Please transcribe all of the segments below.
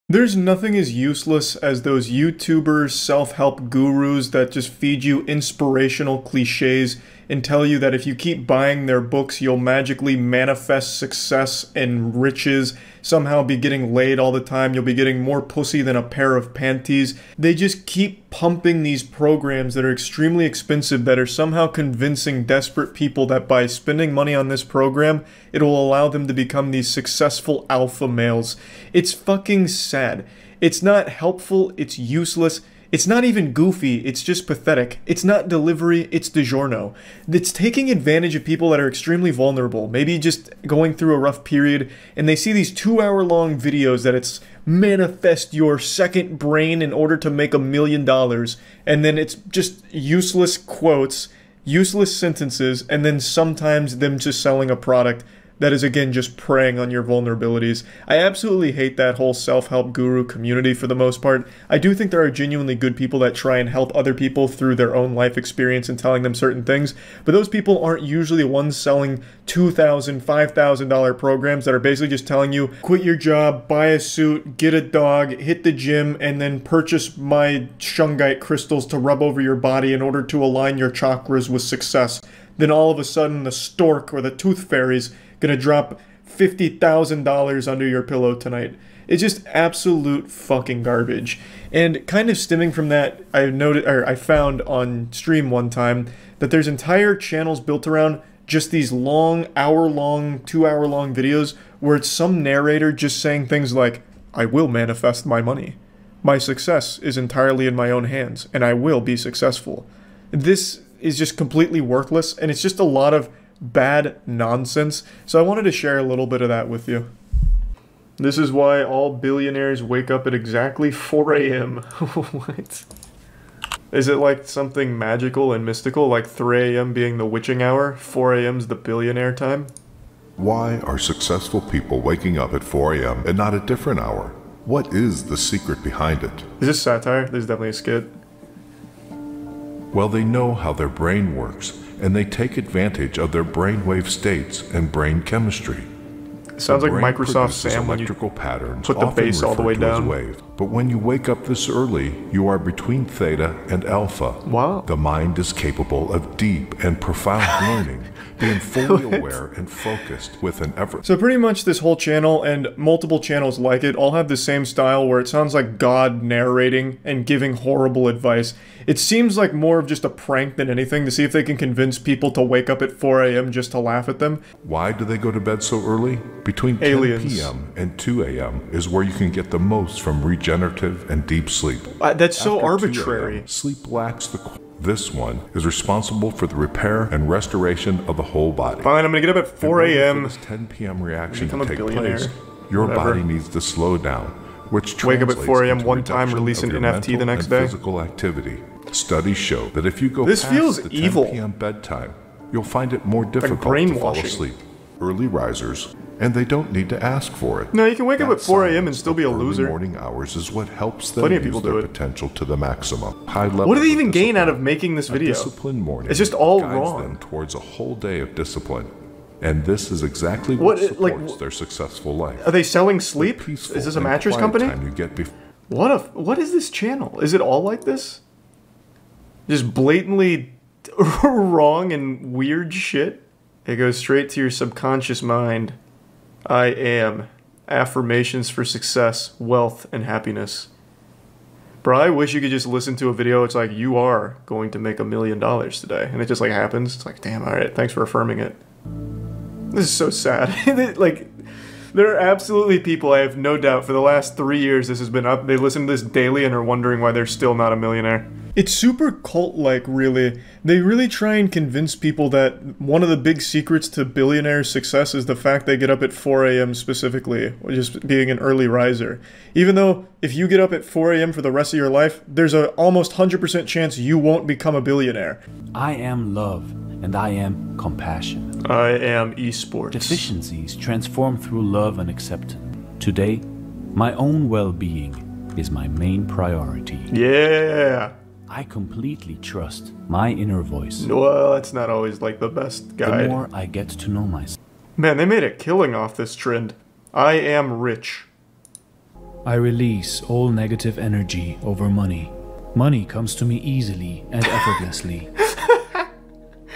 There's nothing as useless as those YouTubers, self-help gurus that just feed you inspirational cliches and tell you that if you keep buying their books, you'll magically manifest success and riches, somehow be getting laid all the time, you'll be getting more pussy than a pair of panties. They just keep pumping these programs that are extremely expensive that are somehow convincing desperate people that by spending money on this program, it'll allow them to become these successful alpha males. It's fucking sad. It's not helpful, it's useless. It's not even goofy, it's just pathetic. It's not delivery, it's DiGiorno. It's taking advantage of people that are extremely vulnerable, maybe just going through a rough period, and they see these 2-hour-long videos that it's manifest your second brain in order to make $1 million, and then it's just useless quotes, useless sentences, and then sometimes them just selling a product that is, again, just preying on your vulnerabilities. I absolutely hate that whole self-help guru community for the most part. I do think there are genuinely good people that try and help other people through their own life experience and telling them certain things, but those people aren't usually the ones selling $2,000, $5,000 programs that are basically just telling you, quit your job, buy a suit, get a dog, hit the gym, and then purchase my shungite crystals to rub over your body in order to align your chakras with success. Then all of a sudden the stork or the tooth fairy's gonna drop $50,000 under your pillow tonight. It's just absolute fucking garbage. And kind of stemming from that, I found on stream one time that there's entire channels built around just these long, hour-long, 2-hour-long videos where it's some narrator just saying things like, I will manifest my money. My success is entirely in my own hands, and I will be successful. This is just completely worthless, and it's just a lot of bad nonsense, so I wanted to share a little bit of that with you. This is why all billionaires wake up at exactly 4 a.m. What? Is it like something magical and mystical, like 3 a.m. being the witching hour, 4 a.m.'s the billionaire time? Why are successful people waking up at 4 a.m. and not a different hour? What is the secret behind it? Is this satire? This is definitely a skit. Well, they know how their brain works, and they take advantage of their brainwave states and brain chemistry. Sounds like Microsoft Sam when you patterns put the bass all the way down. Wave. But when you wake up this early, you are between theta and alpha. Wow. The mind is capable of deep and profound learning, being fully aware and focused with an effort. So pretty much this whole channel and multiple channels like it all have the same style where it sounds like God narrating and giving horrible advice. It seems like more of just a prank than anything to see if they can convince people to wake up at 4 a.m. just to laugh at them. Why do they go to bed so early? Between 10 p.m. and 2 a.m. is where you can get the most from regenerative and deep sleep. That's so After arbitrary. 2 a.m., sleep lacks the... This one is responsible for the repair and restoration of the whole body. Fine, I'm gonna get up at 4 a.m. For this 10 p.m. reaction to become a take billionaire. place, your Whatever. body needs to slow down, which Wake up at 4 a.m. translates one into time, reduction release an of your NFT mental the next and day. Physical activity. Studies show that if you go This past feels the 10 evil. p.m. bedtime, you'll find it more difficult to fall brainwashing. asleep. Early risers, and they don't need to ask for it. No, you can wake up That at 4 a.m. and science still be a of early loser. morning hours is what helps them Plenty of use people their do it. potential to the maximum. High level. What do they even gain out of making this video? Disciplined morning. It's just all guides wrong. them towards a whole day of discipline, and this is exactly What, what supports like, their successful life. Are they selling sleep? Peaceful Is this a and mattress quiet company? time you get What is this channel? Is it all like this? Just blatantly wrong and weird shit? It goes straight to your subconscious mind. I am. Affirmations for success, wealth, and happiness. Bro, I wish you could just listen to a video. It's like, you are going to make $1 million today. And it just like happens. It's like, damn, alright, thanks for affirming it. This is so sad. Like, there are absolutely people, I have no doubt, for the last 3 years this has been up. They listen to this daily and are wondering why they're still not a millionaire. It's super cult-like, really. They really try and convince people that one of the big secrets to billionaire success is the fact they get up at 4 a.m. specifically, or just being an early riser. Even though, if you get up at 4 a.m. for the rest of your life, there's a almost 100% chance you won't become a billionaire. I am love, and I am compassion. I am esports. Deficiencies transform through love and acceptance. Today, my own well-being is my main priority. Yeah! I completely trust my inner voice. Well, that's not always like the best guide. The more I get to know myself. Man, they made a killing off this trend. I am rich. I release all negative energy over money. Money comes to me easily and effortlessly.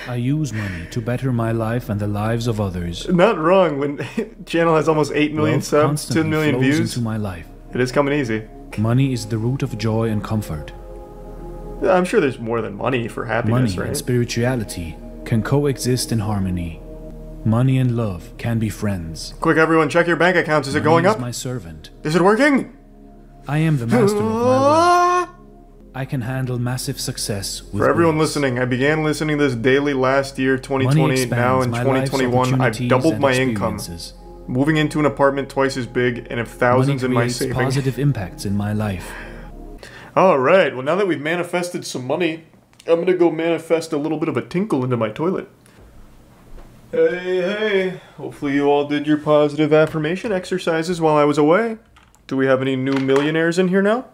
I use money to better my life and the lives of others. Not wrong when channel has almost 8 million subs, 10 million views. Into my life. It is coming easy. Money is the root of joy and comfort. I'm sure there's more than money for happiness, money right? And spirituality can coexist in harmony. Money and love can be friends. Quick, everyone, check your bank accounts. Is it going up? My servant. Is it working? I am the master of my will. I can handle massive success with For everyone grace. listening, I began listening to this daily last year, 2020. Now in 2021, I've doubled my income. Moving into an apartment twice as big and have thousands in my savings. Positive impacts in my life. Alright, well now that we've manifested some money, I'm gonna go manifest a little bit of a tinkle into my toilet. Hey, hopefully you all did your positive affirmation exercises while I was away. Do we have any new millionaires in here now?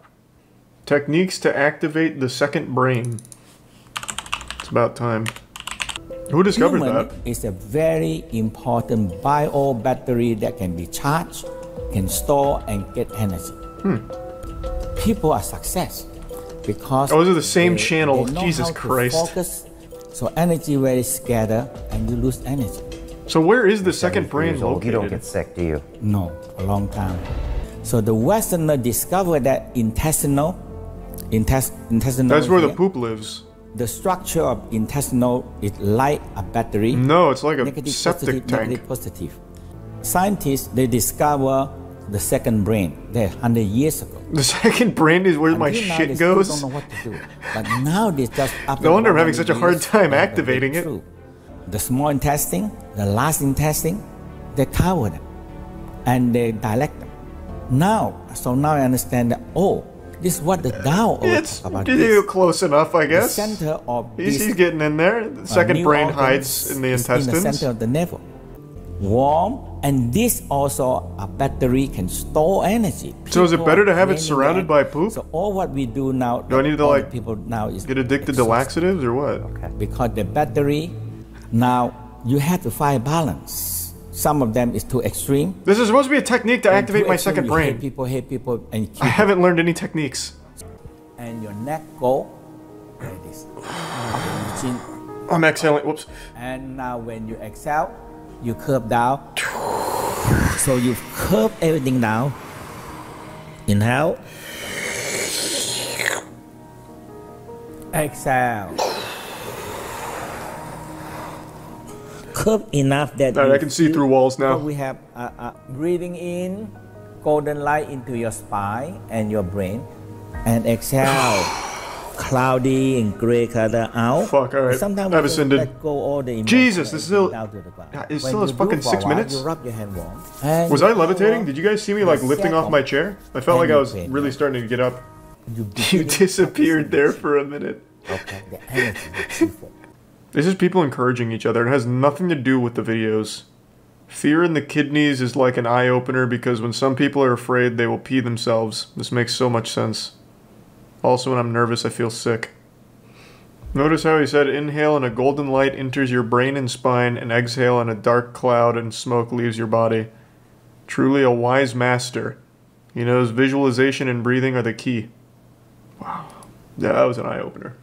Techniques to activate the second brain. It's about time. Who discovered that? It's a very important bio battery that can be charged, can store and get energy. People are success because those are the same channel. Jesus Christ. Focus, so energy very scattered and you lose energy. So where is the second brain located? You don't get sick, do you? No, a long time. So the Westerner discovered that intestinal. That's where the poop lives. The structure of intestinal is like a battery. No, it's like a negative, septic positive, tank. Negative, positive. Scientists, they discover the second brain there 100 years ago. The second brain is where my shit goes? They don't know what to do. But now they just... No wonder I'm having such a hard time activating it. The small intestine, the large intestine, they cover them. And they dilate them. Now I understand that, this is what the Tao it's about close enough, I guess. The center of he's getting in there. The second brain hides in the intestines. In the center of the navel. Warm, and this also a battery can store energy. So is it better to have it surrounded by poop? So all what we do now. Do I need to like people now is get addicted to laxatives or what? Okay. Because the battery, now you have to find balance. Some of them is too extreme. This is supposed to be a technique to activate my second brain. Hate people, and I haven't learned any techniques. And your neck go like this. I'm exhaling. Whoops. And now when you exhale, you curve down. So you curve everything down. Inhale. Exhale. Curve enough that I can see through walls now. We have breathing in golden light into your spine and your brain, and exhale cloudy and gray color out. Fuck, alright. Sometimes I've ascended. Let go all the Jesus, this is still... down to the ground. It's still fucking 6 minutes? You rub your hand warm. Was I levitating? Did you guys see me like lifting off my chair? I felt like I was really starting to get up. You disappeared there for a minute. Okay, the energy. This is people encouraging each other. It has nothing to do with the videos. Fear in the kidneys is like an eye-opener because when some people are afraid, they will pee themselves. This makes so much sense. Also, when I'm nervous, I feel sick. Notice how he said, inhale and a golden light enters your brain and spine, and exhale and a dark cloud and smoke leaves your body. Truly a wise master. He knows visualization and breathing are the key. Wow. Yeah, that was an eye-opener.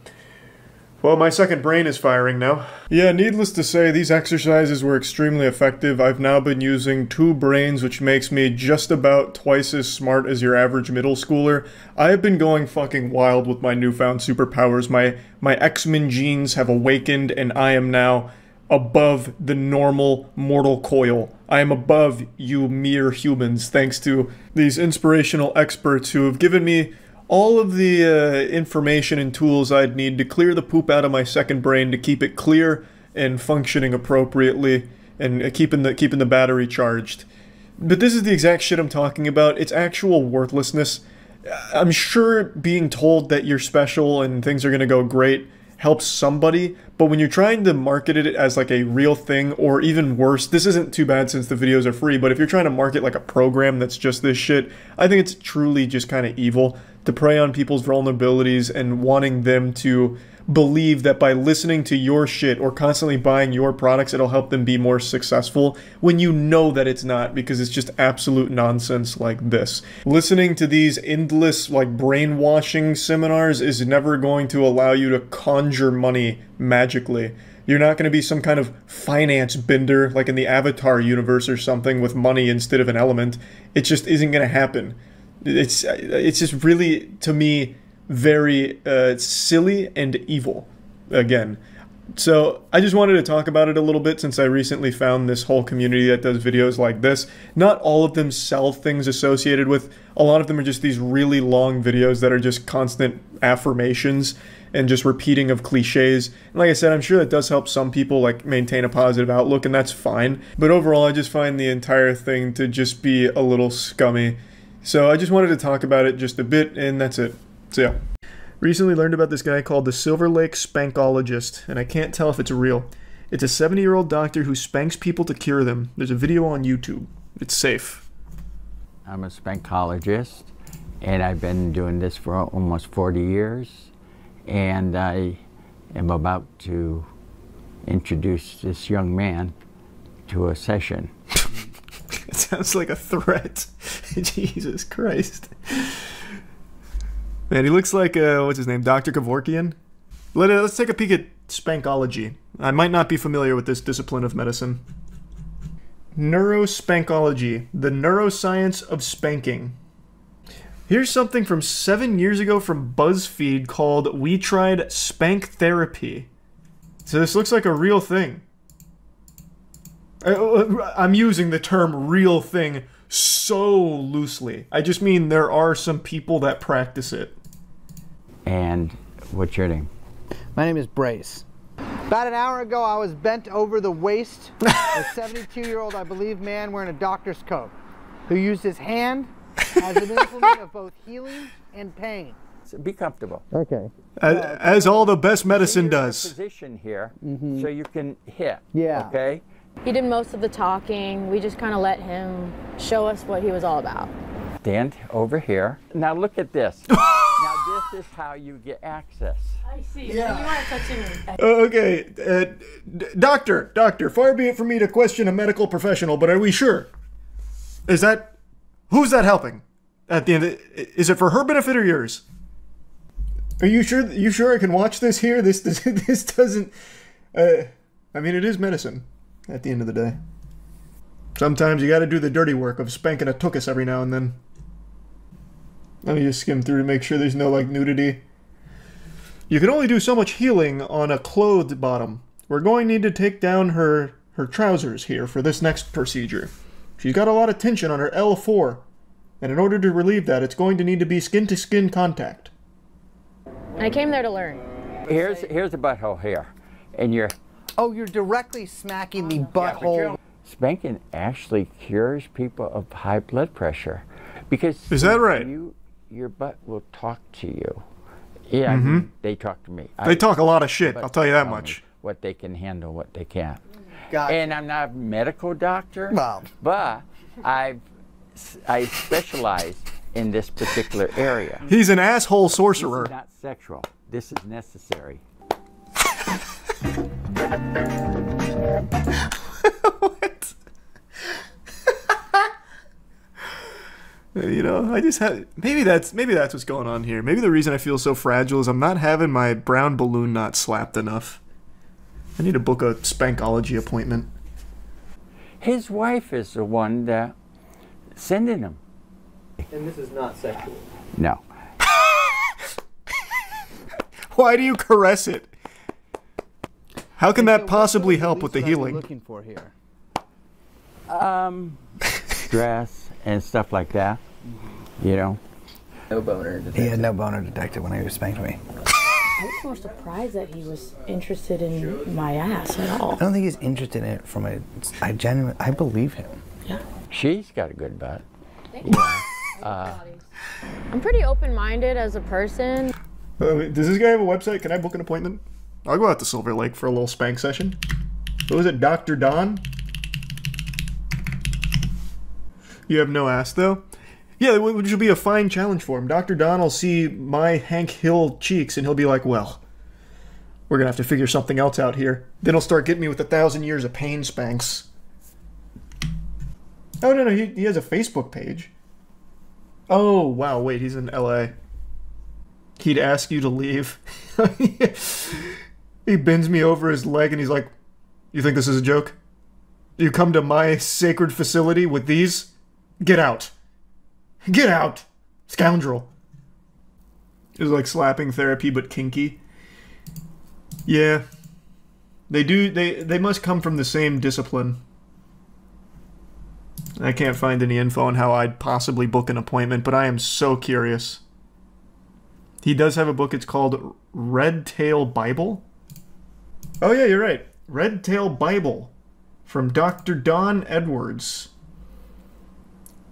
Well, my second brain is firing now. Yeah, needless to say, these exercises were extremely effective. I've now been using 2 brains, which makes me just about twice as smart as your average middle schooler. I have been going fucking wild with my newfound superpowers. My X-Men genes have awakened, and I am now above the normal mortal coil. I am above you mere humans, thanks to these inspirational experts who have given me all of the information and tools I'd need to clear the poop out of my second brain to keep it clear and functioning appropriately and keeping the battery charged. But this is the exact shit I'm talking about. It's actual worthlessness. I'm sure being told that you're special and things are gonna go great helps somebody, but when you're trying to market it as like a real thing, or even worse, this isn't too bad since the videos are free, but if you're trying to market like a program that's just this shit, I think it's truly just kind of evil to prey on people's vulnerabilities and wanting them to believe that by listening to your shit or constantly buying your products, it'll help them be more successful, when you know that it's not, because it's just absolute nonsense like this. Listening to these endless, like, brainwashing seminars is never going to allow you to conjure money magically. You're not going to be some kind of finance bender like in the Avatar universe or something with money instead of an element. It just isn't going to happen. It's just really, to me, very silly and evil, again. So I just wanted to talk about it a little bit since I recently found this whole community that does videos like this. Not all of them sell things associated with. A lot of them are just these really long videos that are just constant affirmations and just repeating of cliches. And like I said, I'm sure that does help some people like maintain a positive outlook, and that's fine. But overall, I just find the entire thing to just be a little scummy. So I just wanted to talk about it just a bit, and that's it. So yeah. Recently learned about this guy called the Silver Lake Spankologist, and I can't tell if it's real. It's a 70-year-old doctor who spanks people to cure them. There's a video on YouTube. It's safe. I'm a spankologist, and I've been doing this for almost 40 years. And I am about to introduce this young man to a session. It sounds like a threat. Jesus Christ. Man, he looks like, what's his name, Dr. Kevorkian? Let's take a peek at spankology. I might not be familiar with this discipline of medicine. Neurospankology, the neuroscience of spanking. Here's something from 7 years ago from BuzzFeed called We Tried Spank Therapy. So this looks like a real thing. I'm using the term real thing so loosely. I just mean there are some people that practice it. And what's your name? My name is Brace. About an hour ago, I was bent over the waist. A 72-year-old, I believe, man wearing a doctor's coat, who used his hand as an implement of both healing and pain. So be comfortable. Okay. As all the best medicine does. Position here, so you can hit. Yeah. Okay. He did most of the talking. We just kind of let him show us what he was all about. Stand over here. Now look at this. Now this is how you get access. I see. Yeah. You are touching me. Okay, doctor, far be it from me to question a medical professional, but are we sure? Who's that helping? At the end, is it for her benefit or yours? Are you sure? You sure I can watch this here? This doesn't. I mean, it is medicine. At the end of the day, sometimes you got to do the dirty work of spanking a tuchus every now and then. Let me just skim through to make sure there's no like nudity. You can only do so much healing on a clothed bottom. We're going to need to take down her trousers here for this next procedure. She's got a lot of tension on her L4, and in order to relieve that, it's going to need to be skin-to-skin contact. I came there to learn. Here's the butthole here, and you're. Oh, you're directly smacking the butthole. Spanking actually cures people of high blood pressure, because is that right? Your butt will talk to you. Yeah, I mean, they talk to me. They talk a lot of shit. I'll tell you that much. What they can handle, what they can't. Gotcha. And I'm not a medical doctor, well, but I specialize in this particular area. He's an asshole sorcerer. This is not sexual. This is necessary. What? You know, I just had maybe that's what's going on here. Maybe the reason I feel so fragile is I'm not having my brown balloon knot slapped enough. I need to book a spankology appointment. His wife is the one that sending him. and this is not sexual. No. Why do you caress it? How can that possibly help with the healing? Looking for here. Stress and stuff like that. You know. No boner detected. He had no boner detected when he was spanking me. I was more surprised that he was interested in my ass at all. I don't think he's interested in it from a. I believe him. Yeah. She's got a good butt. Thank you. I'm pretty open-minded as a person. Does this guy have a website? Can I book an appointment? I'll go out to Silver Lake for a little spank session. What was it, Dr. Don? You have no ass, though? Yeah, which will be a fine challenge for him. Dr. Don will see my Hank Hill cheeks, and he'll be like, well, We're gonna have to figure something else out here. Then he'll start getting me with 1,000 years of pain spanks. Oh, no, he has a Facebook page. Oh, wow, wait, he's in LA. He'd ask you to leave. He bends me over his leg and he's like, you think this is a joke? You come to my sacred facility with these? Get out. Get out, scoundrel. It was like slapping therapy, but kinky. Yeah. They must come from the same discipline. I can't find any info on how I'd possibly book an appointment, but I am so curious. He does have a book, it's called Red Tail Bible? Oh yeah, you're right. Red Tail Bible from Dr. Don Edwards.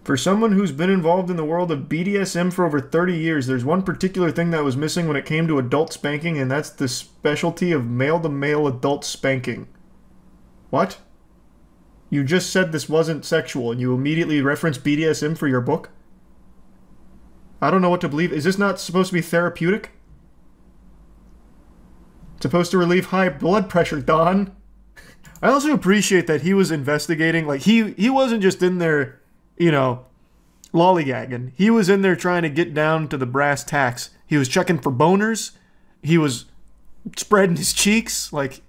For someone who's been involved in the world of BDSM for over 30 years, there's one particular thing that was missing when it came to adult spanking, and that's the specialty of male-to-male adult spanking. What? You just said this wasn't sexual, and you immediately referenced BDSM for your book? I don't know what to believe. Is this not supposed to be therapeutic? It's supposed to relieve high blood pressure, Don. I also appreciate that he was investigating. Like, he wasn't just in there, you know, lollygagging. He was in there trying to get down to the brass tacks. He was checking for boners. He was spreading his cheeks. Like,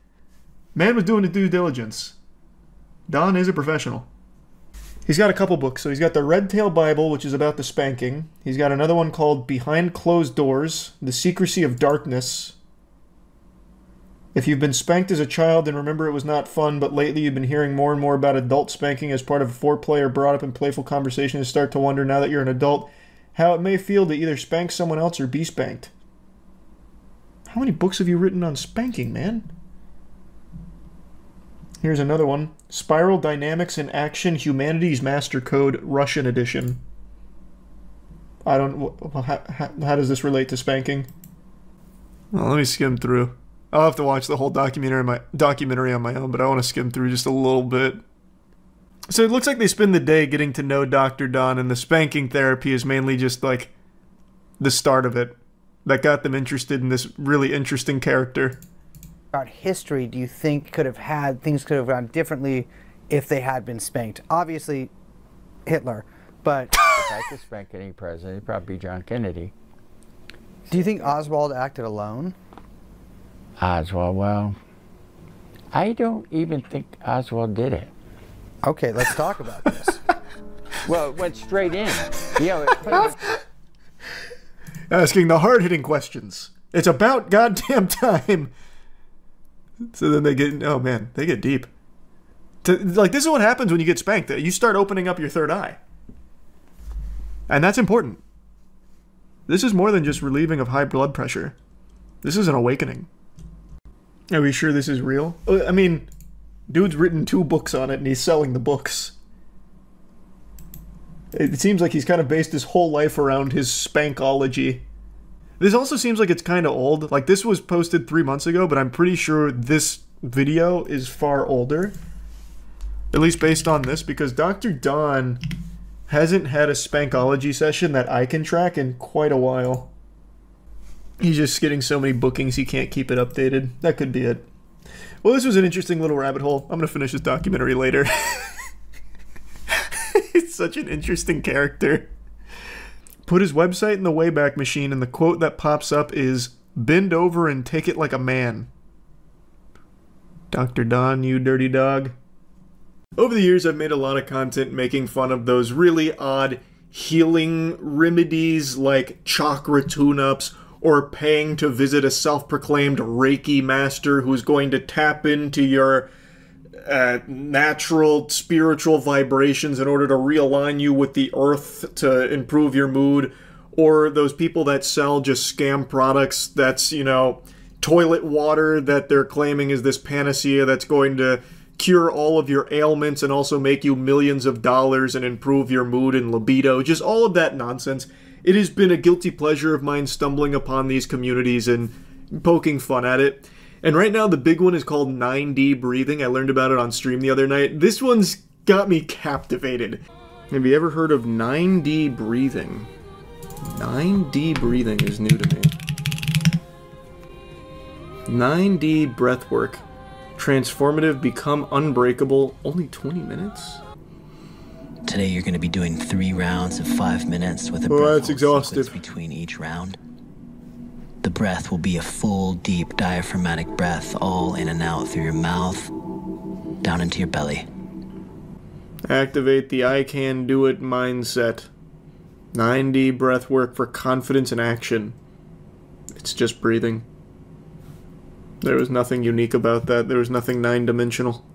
man was doing the due diligence. Don is a professional. He's got a couple books. So he's got the Red Tail Bible, which is about the spanking. He's got another one called Behind Closed Doors, The Secrecy of Darkness. If you've been spanked as a child, then remember it was not fun, but lately you've been hearing more and more about adult spanking as part of a foreplay or brought up in playful conversation and start to wonder, now that you're an adult, how it may feel to either spank someone else or be spanked. How many books have you written on spanking, man? Here's another one. Spiral Dynamics in Action, Humanity's Master Code, Russian edition. I don't... How does this relate to spanking? Well, let me skim through. I'll have to watch the whole documentary on my own, but I want to skim through just a little bit. So it looks like they spend the day getting to know Dr. Don, and the spanking therapy is mainly just like the start of it that got them interested in this really interesting character. About history, do you think things could have gone differently if they had been spanked? Obviously, Hitler, but if I could spank any president, it'd probably be John Kennedy. Do you think Oswald acted alone? Oswald, well, I don't even think Oswald did it. Okay, let's talk about this. Well, it went straight in. You know, asking the hard-hitting questions. It's about goddamn time. So then they get, oh man, they get deep. Like, this is what happens when you get spanked. You start opening up your third eye. And that's important. This is more than just relieving of high blood pressure. This is an awakening. Are we sure this is real? I mean, dude's written 2 books on it and he's selling the books. It seems like he's kind of based his whole life around his spankology. This also seems like it's kind of old. Like, this was posted 3 months ago, but I'm pretty sure this video is far older. At least based on this, because Dr. Don hasn't had a spankology session that I can track in quite a while. He's just getting so many bookings he can't keep it updated. That could be it. Well, this was an interesting little rabbit hole. I'm going to finish this documentary later. He's such an interesting character. Put his website in the Wayback Machine, and the quote that pops up is, "Bend over and take it like a man." Dr. Don, you dirty dog. Over the years, I've made a lot of content making fun of those really odd healing remedies like chakra tune-ups, or paying to visit a self-proclaimed Reiki master who's going to tap into your natural spiritual vibrations in order to realign you with the earth to improve your mood, or those people that sell just scam products that's, you know, toilet water that they're claiming is this panacea that's going to cure all of your ailments and also make you millions of dollars and improve your mood and libido, just all of that nonsense. It has been a guilty pleasure of mine stumbling upon these communities and poking fun at it. And right now the big one is called 9D breathing. I learned about it on stream the other night. This one's got me captivated. Have you ever heard of 9D breathing? 9D breathing is new to me. 9D breathwork. Transformative, become unbreakable. Only 20 minutes? Today you're going to be doing 3 rounds of 5 minutes with a breath that's exhaustive. between each round. The breath will be a full, deep, diaphragmatic breath, all in and out through your mouth, down into your belly. Activate the I can do it mindset. 9D breathwork for confidence and action. It's just breathing. There was nothing unique about that. There was nothing 9-dimensional.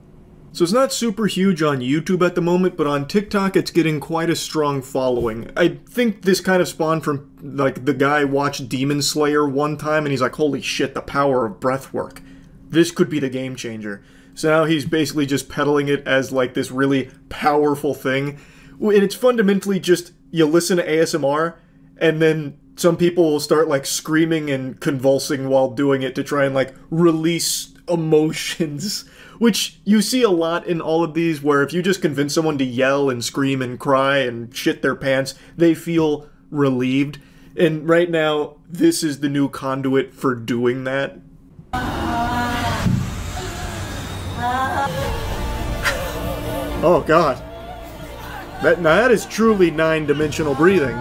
So it's not super huge on YouTube at the moment, but on TikTok it's getting quite a strong following. I think this kind of spawned from, like, the guy watched Demon Slayer one time and he's like, holy shit, the power of breathwork. This could be the game changer. So now he's basically just peddling it as, like, this really powerful thing. And it's fundamentally just, you listen to ASMR, and then some people will start, like, screaming and convulsing while doing it to try and, like, release emotions. Which you see a lot in all of these, where if you just convince someone to yell and scream and cry and shit their pants, they feel relieved. And right now, this is the new conduit for doing that. Oh god. Now that is truly 9-dimensional breathing.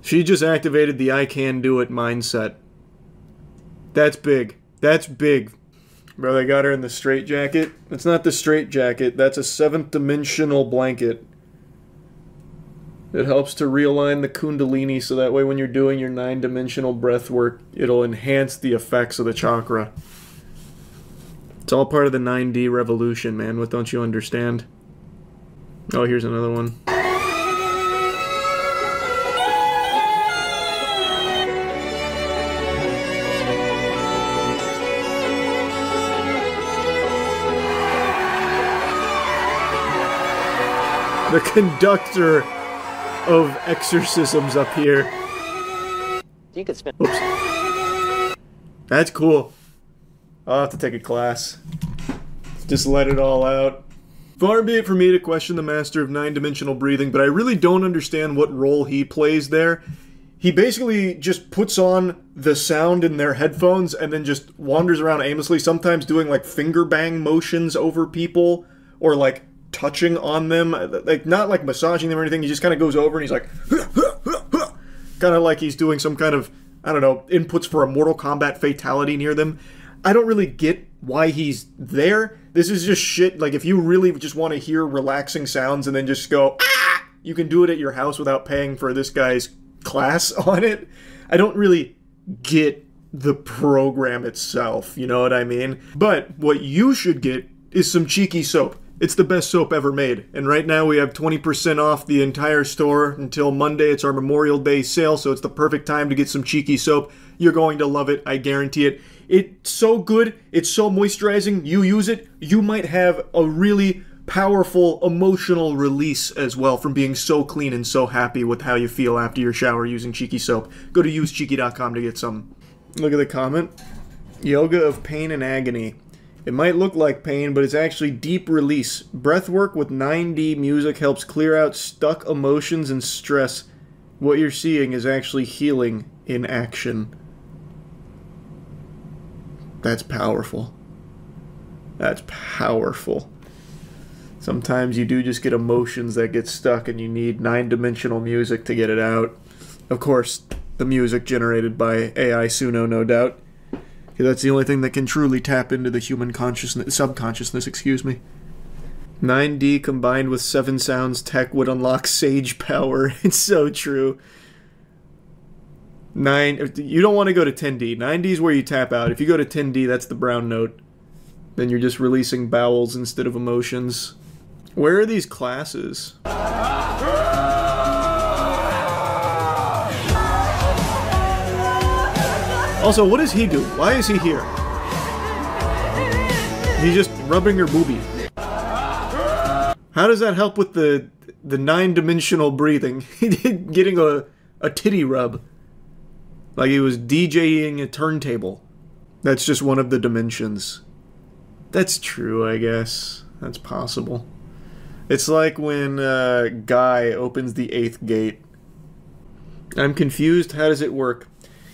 She just activated the I can do it mindset. That's big. That's big. Bro, they got her in the straitjacket. It's not the straitjacket, that's a 7th dimensional blanket. It helps to realign the kundalini so that way when you're doing your 9-dimensional breath work, it'll enhance the effects of the chakra. It's all part of the 9D revolution, man. What don't you understand? Oh, here's another one. The conductor of exorcisms up here. You could spend. Oops. That's cool. I'll have to take a class. Just let it all out. Far be it for me to question the master of 9-dimensional breathing, but I really don't understand what role he plays there. He basically just puts on the sound in their headphones and then just wanders around aimlessly, sometimes doing like finger bang motions over people, or like touching on them, like not like massaging them or anything. He just kind of goes over and he's like kind of like he's doing some kind of, I don't know, inputs for a Mortal Kombat fatality near them. I don't really get why he's there. This is just shit. Like, if you really just want to hear relaxing sounds and then just go, ah, you can do it at your house without paying for this guy's class on it. I don't really get the program itself, you know what I mean? But what you should get is some cheeky soap. It's the best soap ever made, and right now we have 20% off the entire store until Monday. It's our Memorial Day sale, so it's the perfect time to get some cheeky soap. You're going to love it, I guarantee it. It's so good, it's so moisturizing, you use it, you might have a really powerful emotional release as well from being so clean and so happy with how you feel after your shower using Cheeky soap. Go to usecheeky.com to get some. Look at the comment. Yoga of pain and agony. It might look like pain, but it's actually deep release. Breathwork with 9D music helps clear out stuck emotions and stress. What you're seeing is actually healing in action. That's powerful. That's powerful. Sometimes you do just get emotions that get stuck and you need 9-dimensional music to get it out. Of course, the music generated by AI Suno, no doubt. Because that's the only thing that can truly tap into the human consciousness, subconsciousness, excuse me. 9D combined with 7 sounds tech would unlock sage power. It's so true. You don't want to go to 10D. 9D is where you tap out. If you go to 10D, that's the brown note. Then you're just releasing bowels instead of emotions. Where are these classes? Also, what does he do? Why is he here? He's just rubbing her boobie. How does that help with the 9-dimensional breathing? Getting a titty rub. Like he was DJing a turntable. That's just one of the dimensions. That's true, I guess. that's possible. It's like when Guy opens the 8th gate. I'm confused. How does it work?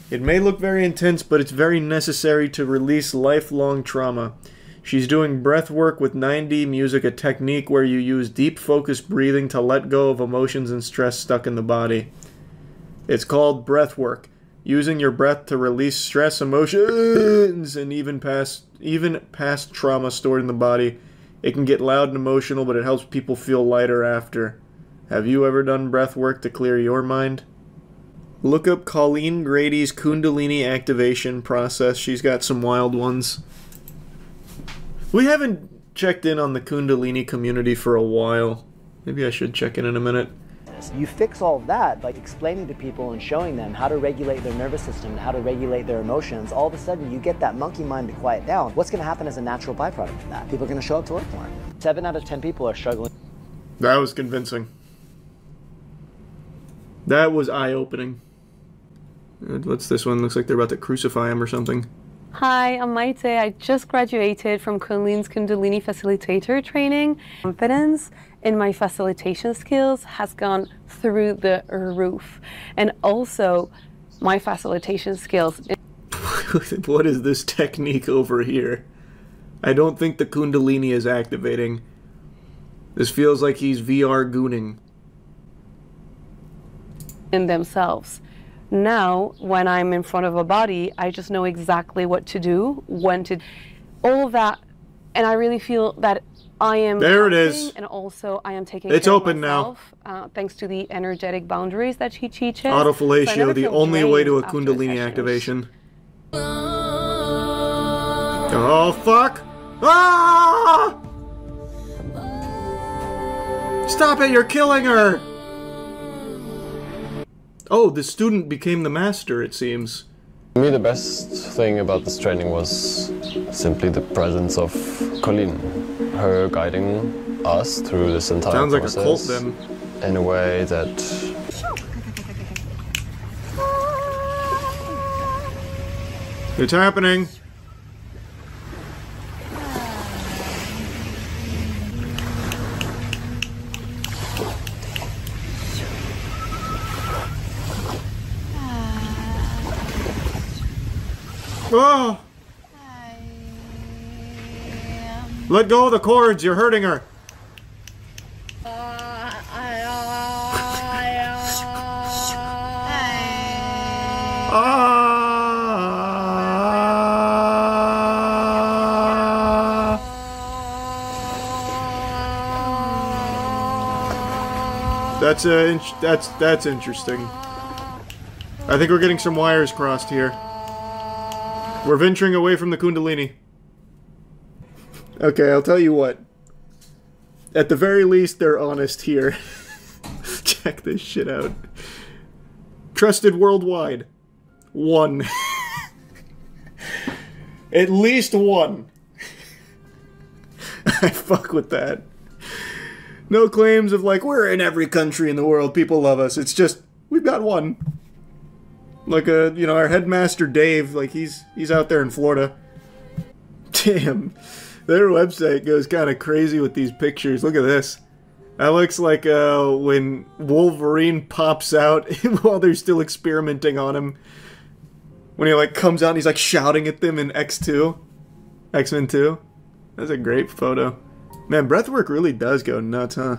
It may look very intense, but it's very necessary to release lifelong trauma. She's doing breath work with 9D music, a technique where you use deep focused breathing to let go of emotions and stress stuck in the body. It's called breath work. Using your breath to release stress, emotions, and even past trauma stored in the body. It can get loud and emotional, but it helps people feel lighter after. Have you ever done breath work to clear your mind? Look up Colleen Grady's Kundalini activation process. She's got some wild ones. We haven't checked in on the Kundalini community for a while. Maybe I should check in a minute. You fix all of that by explaining to people and showing them how to regulate their nervous system and how to regulate their emotions. All of a sudden, you get that monkey mind to quiet down. What's going to happen as a natural byproduct of that? People are going to show up to work more. 7 out of 10 people are struggling. That was convincing. That was eye-opening. What's this one? Looks like they're about to crucify him or something. Hi, I'm Maite. I just graduated from Colleen's Kundalini Facilitator training. Confidence in my facilitation skills has gone through the roof. And also, my facilitation skills. What is this technique over here? I don't think the Kundalini is activating. This feels like he's VR gooning. In themselves. Now, when I'm in front of a body, I just know exactly what to do, when to... all of that, and I really feel that I am... There it is. And also, I am taking it's care open of myself, now. Thanks to the energetic boundaries that he teaches. Autofellatio, so the only way to a Kundalini activation. Oh, fuck! Ah! Stop it, you're killing her! Oh, the student became the master, it seems. For me, the best thing about this training was simply the presence of Colleen. Her guiding us through this entire Sounds process. like a cult, then. In a way that... It's happening. Oh! Let go of the cords, you're hurting her. That's interesting. I think we're getting some wires crossed here. We're venturing away from the Kundalini. Okay, I'll tell you what. At the very least, they're honest here. Check this shit out. Trusted worldwide. 1. At least 1. I fuck with that. No claims of like, we're in every country in the world, people love us. It's just, we've got 1. Like you know, our headmaster Dave, like he's out there in Florida. Damn, their website goes kind of crazy with these pictures. Look at this. That looks like when Wolverine pops out while they're still experimenting on him. When he like comes out and he's like shouting at them in X2, X-Men 2. That's a great photo. Man, breathwork really does go nuts, huh?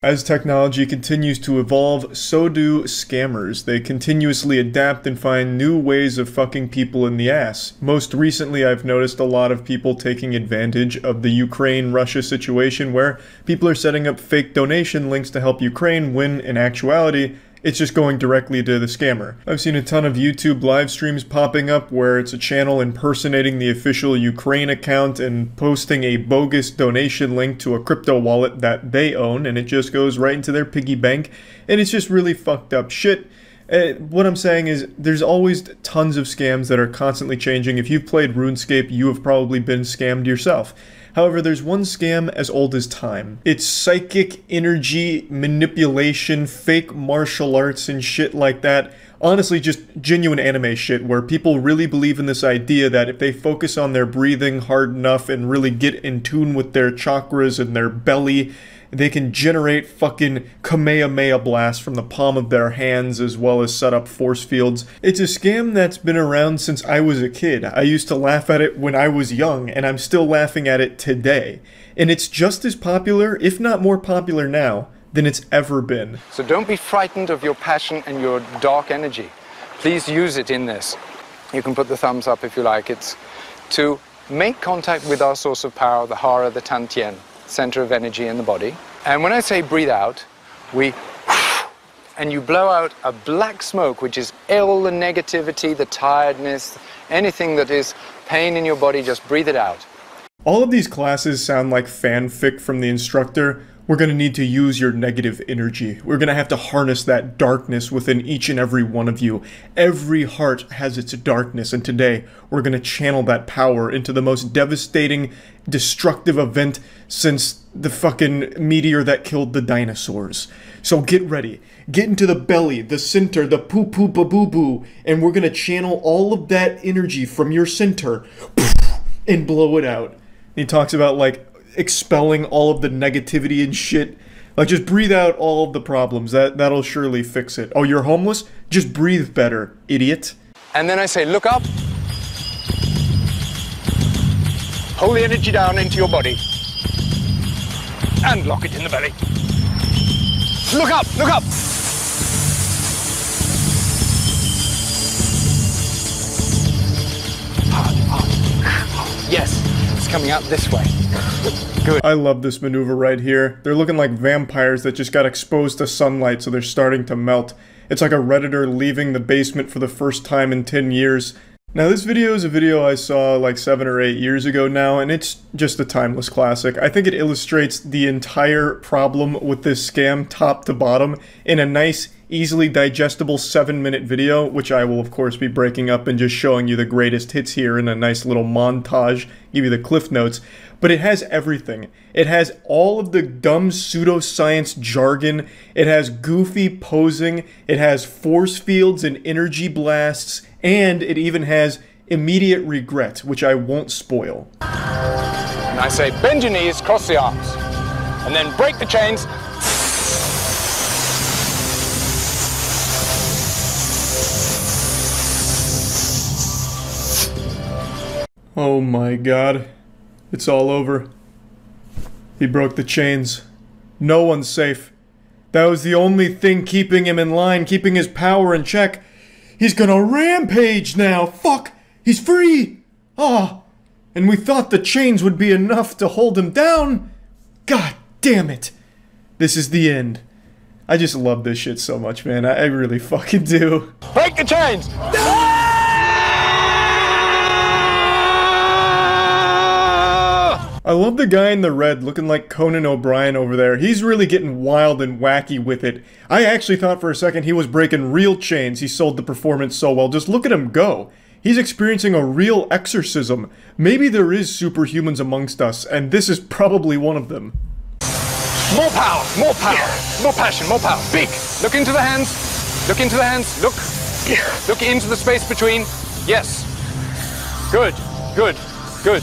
As technology continues to evolve, so do scammers. They continuously adapt and find new ways of fucking people in the ass. Most recently, I've noticed a lot of people taking advantage of the Ukraine-Russia situation where people are setting up fake donation links to help Ukraine when, in actuality, it's just going directly to the scammer. I've seen a ton of YouTube live streams popping up where it's a channel impersonating the official Ukraine account and posting a bogus donation link to a crypto wallet that they own, and it just goes right into their piggy bank, and it's just really fucked up shit. What I'm saying is, there's always tons of scams that are constantly changing. If you've played RuneScape, you have probably been scammed yourself. However, there's one scam as old as time. It's psychic energy manipulation, fake martial arts and shit like that. Honestly, just genuine anime shit where people really believe in this idea that if they focus on their breathing hard enough and really get in tune with their chakras and their belly, they can generate fucking Kamehameha blasts from the palm of their hands as well as set up force fields. It's a scam that's been around since I was a kid. I used to laugh at it when I was young, and I'm still laughing at it today. And it's just as popular, if not more popular now, than it's ever been. So don't be frightened of your passion and your dark energy. Please use it in this. You can put the thumbs up if you like. It's to make contact with our source of power, the Hara, the Tantien, center of energy in the body. And when I say breathe out, and you blow out a black smoke, which is all the negativity, the tiredness, anything that is pain in your body, just breathe it out. All of these classes sound like fanfic from the instructor. We're going to need to use your negative energy. We're going to have to harness that darkness within each and every one of you. Every heart has its darkness, and today we're going to channel that power into the most devastating, destructive event since the fucking meteor that killed the dinosaurs. So get ready. Get into the belly, the center, the poo-poo-ba-boo-boo, and we're going to channel all of that energy from your center and blow it out. He talks about, like, expelling all of the negativity and shit. Like, just breathe out all of the problems. That'll surely fix it. Oh, you're homeless? Just breathe better, idiot. And then I say, look up. Hold the energy down into your body. And lock it in the belly. Look up, look up. Hard, hard. Yes, it's coming out this way. Good. I love this maneuver right here. They're looking like vampires that just got exposed to sunlight, so they're starting to melt. It's like a Redditor leaving the basement for the first time in 10 years. Now, this video is a video I saw like 7 or 8 years ago now, and it's just a timeless classic. I think it illustrates the entire problem with this scam top to bottom in a nice, easily digestible 7-minute video, which I will of course be breaking up and just showing you the greatest hits here in a nice little montage, give you the cliff notes. But it has everything. It has all of the dumb pseudoscience jargon, it has goofy posing, it has force fields and energy blasts, and it even has immediate regret, which I won't spoil. And I say, bend your knees, cross the arms, and then break the chains. Oh my god. It's all over. He broke the chains. No one's safe. That was the only thing keeping him in line, keeping his power in check. He's gonna rampage now! Fuck! He's free! Ah! And we thought the chains would be enough to hold him down? God damn it! This is the end. I just love this shit so much, man. I really fucking do. Break the chains! I love the guy in the red looking like Conan O'Brien over there. He's really getting wild and wacky with it. I actually thought for a second he was breaking real chains. He sold the performance so well. Just look at him go. He's experiencing a real exorcism. Maybe there is superhumans amongst us, and this is probably one of them. More power, more passion, more power. Big. Look into the hands. Look into the hands. Look. Look into the space between. Yes. Good. Good. Good.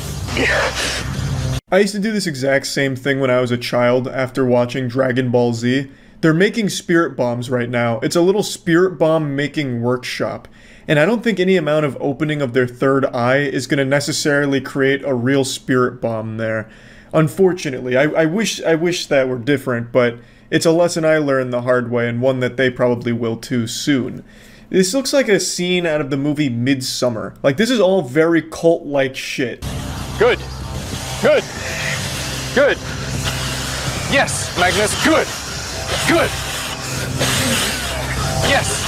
I used to do this exact same thing when I was a child after watching Dragon Ball Z. They're making spirit bombs right now. It's a little spirit bomb making workshop. And I don't think any amount of opening of their third eye is going to necessarily create a real spirit bomb there. Unfortunately, I wish that were different, but it's a lesson I learned the hard way and one that they probably will too soon. This looks like a scene out of the movie Midsummer. Like, this is all very cult-like shit. Good. Good. Good. Yes, Magnus. Good. Good. Yes.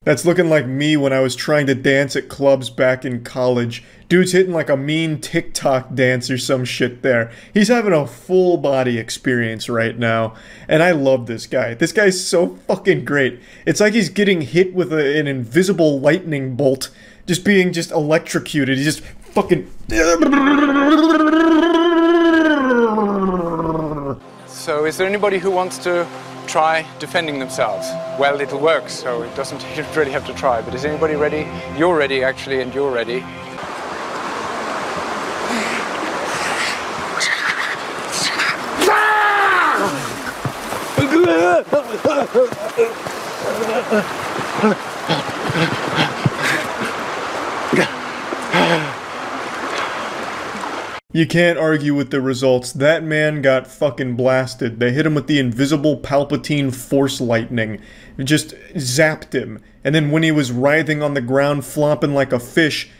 That's looking like me when I was trying to dance at clubs back in college. Dude's hitting like a mean TikTok dance or some shit there. He's having a full body experience right now. And I love this guy. This guy's so fucking great. It's like he's getting hit with an invisible lightning bolt. Just being electrocuted. He's just fucking... So is there anybody who wants to try defending themselves? Well, it'll work, so it doesn't, you don't really have to try. But is anybody ready? You're ready, actually, and you're ready. You can't argue with the results. That man got fucking blasted. They hit him with the invisible Palpatine force lightning. It just zapped him. And then when he was writhing on the ground, flopping like a fish,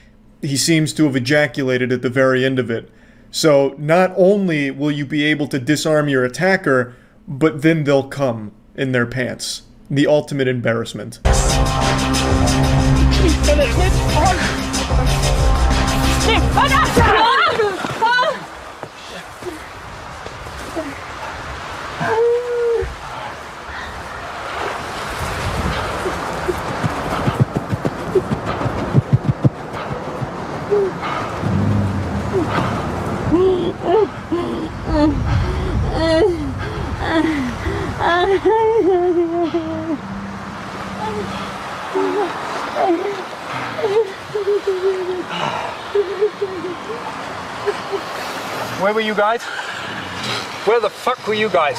he seems to have ejaculated at the very end of it. So not only will you be able to disarm your attacker, but then they'll come in their pants. The ultimate embarrassment. Where were you guys? Where the fuck were you guys?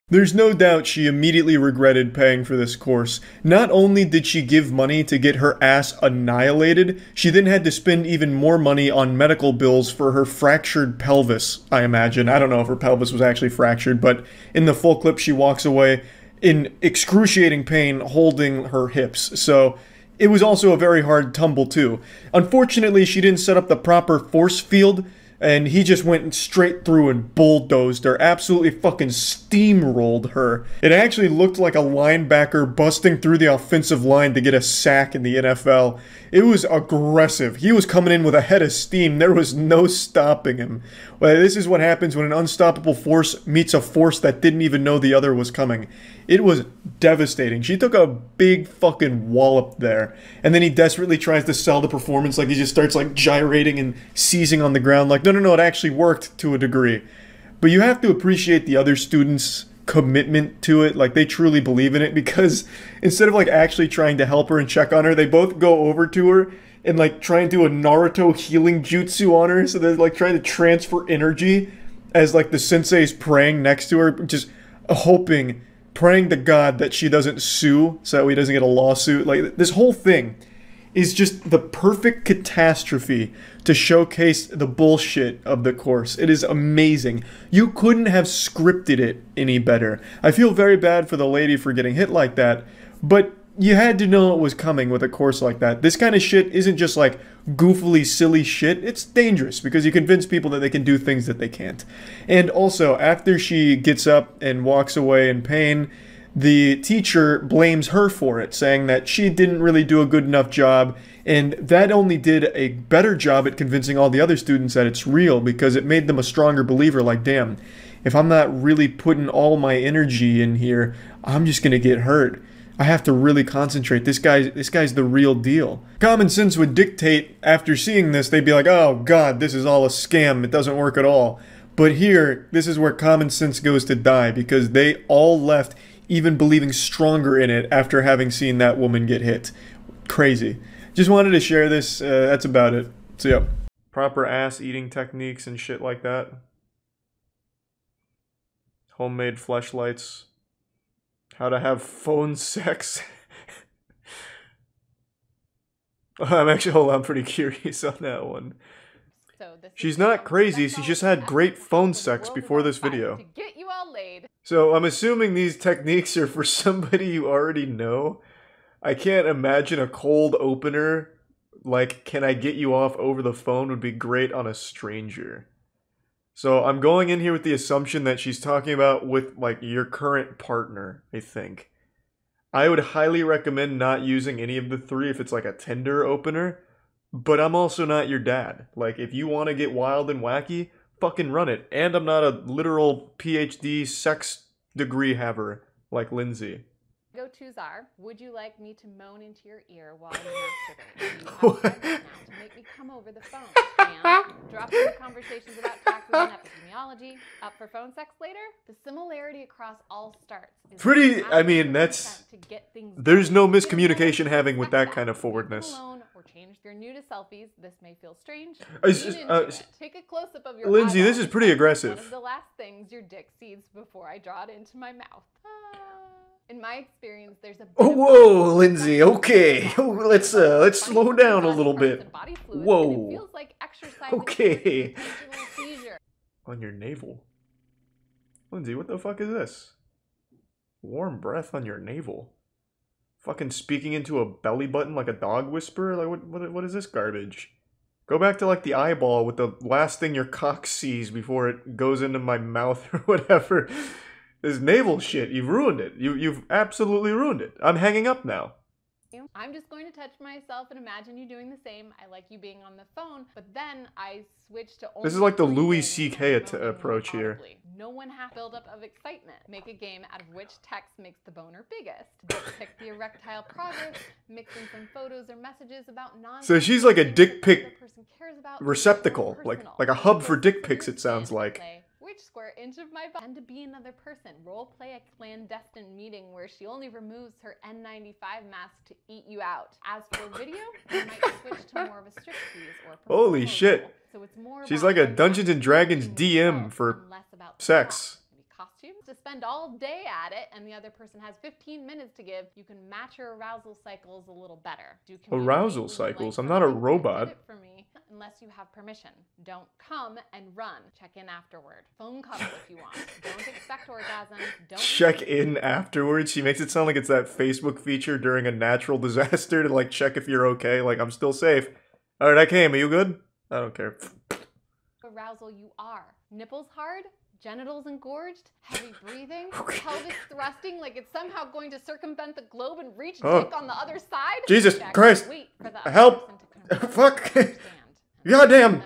There's no doubt she immediately regretted paying for this course. Not only did she give money to get her ass annihilated, she then had to spend even more money on medical bills for her fractured pelvis, I imagine. I don't know if her pelvis was actually fractured, but in the full clip she walks away in excruciating pain holding her hips. So it was also a very hard tumble too. Unfortunately, she didn't set up the proper force field, and he just went straight through and bulldozed her, absolutely fucking steamrolled her. It actually looked like a linebacker busting through the offensive line to get a sack in the NFL. It was aggressive. He was coming in with a head of steam. There was no stopping him. Well, this is what happens when an unstoppable force meets a force that didn't even know the other was coming. It was devastating. She took a big fucking wallop there. And then he desperately tries to sell the performance, like he just starts like gyrating and seizing on the ground like, no, it actually worked to a degree. But you have to appreciate the other students' commitment to it. Like, they truly believe in it, because instead of like actually trying to help her and check on her, they both go over to her and like try and do a Naruto healing jutsu on her. So they're like trying to transfer energy as like the sensei's praying next to her, just hoping, praying to God that she doesn't sue so that he doesn't get a lawsuit. Like, this whole thing is just the perfect catastrophe to showcase the bullshit of the course. It is amazing. You couldn't have scripted it any better. I feel very bad for the lady for getting hit like that, but you had to know it was coming with a course like that. This kind of shit isn't just like goofily silly shit. It's dangerous because you convince people that they can do things that they can't. And also, after she gets up and walks away in pain, the teacher blames her for it, saying that she didn't really do a good enough job, and that only did a better job at convincing all the other students that it's real, because it made them a stronger believer. Like, damn, if I'm not really putting all my energy in here, I'm just gonna get hurt. I have to really concentrate. This guy's the real deal. Common sense would dictate, after seeing this, they'd be like, oh god, this is all a scam, it doesn't work at all. But here, this is where common sense goes to die, because they all left even believing stronger in it after having seen that woman get hit. Crazy. Just wanted to share this. That's about it. So yeah. Proper ass eating techniques and shit like that. Homemade fleshlights. How to have phone sex. I'm actually, hold on, I'm pretty curious on that one. She's not crazy, she just had great phone sex before this video. So I'm assuming these techniques are for somebody you already know. I can't imagine a cold opener like, can I get you off over the phone would be great on a stranger. So I'm going in here with the assumption that she's talking about with, like, your current partner, I think. I would highly recommend not using any of the three if it's like a Tinder opener, but I'm also not your dad. Like, if you want to get wild and wacky, fucking run it. And I'm not a literal PhD sex degree haver like Lindsay. Go-tos are, would you like me to moan into your ear while you masturbate? You have 5 minutes now to make me come over the phone. And drop into conversations about taxes and epidemiology. Up for phone sex later? The similarity across all starts is pretty, I mean, that's, there's no miscommunication having with that kind of forwardness. Or change if you're new to selfies. This may feel strange. Take a close-up of your Lindsay, this is pretty aggressive. One of the last things your dick sees before I draw it into my mouth. In my experience, there's a whoa, Lindsay, okay. Let's slow down a little bit. Whoa. It feels like okay. On your navel. Lindsay, what the fuck is this? Warm breath on your navel. Fucking speaking into a belly button like a dog whisperer? Like, what is this garbage? Go back to, like, the eyeball with the last thing your cock sees before it goes into my mouth or whatever. This navel shit, you've ruined it. You've absolutely ruined it. I'm hanging up now. I'm just going to touch myself and imagine you doing the same. I like you being on the phone, but then I switch to only. This is like the Louis C.K. approach here. No one has buildup of excitement. Make a game out of which text makes the boner biggest. Pick the erectile progress, mix in some photos or messages about So she's like a dick pic receptacle, like a hub for dick pics. It sounds like. Which square inch of my body to be another person. Role play a clandestine meeting where she only removes her N95 mask to eat you out. As for video, you might switch to more of a striptease or holy shit. So it's more she's like a Dungeons and Dragons DM for sex. Costumes to spend all day at it, and the other person has 15 minutes to give. You can match your arousal cycles a little better. Arousal cycles? I'm not a robot. For me, unless you have permission. Don't come and run. Check in afterward. Phone cuddle if you want. Don't expect orgasm. Don't check in afterwards. She makes it sound like it's that Facebook feature during a natural disaster to, like, check if you're okay. Like, I'm still safe. All right, I came. Are you good? I don't care. Arousal you are. Nipples hard? Genitals engorged, heavy breathing, pelvis thrusting like it's somehow going to circumvent the globe and reach dick on the other side. Jesus Christ! Help! Fuck! Goddamn!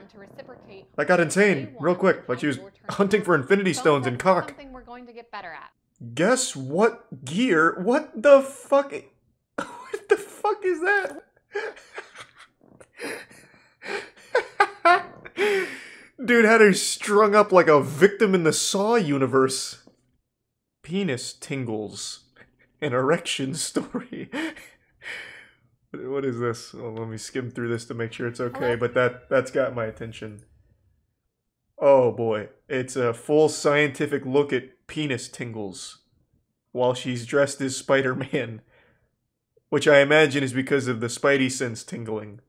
That got insane real quick. Like she was hunting for infinity stones in cock. Something we're going to get better at. Guess what gear? What the fuck? What the fuck is that? Dude had her strung up like a victim in the Saw universe. Penis tingles. An erection story. What is this? Well, let me skim through this to make sure it's okay, but that's got my attention. Oh boy. It's a full scientific look at penis tingles while she's dressed as Spider-Man. Which I imagine is because of the Spidey sense tingling.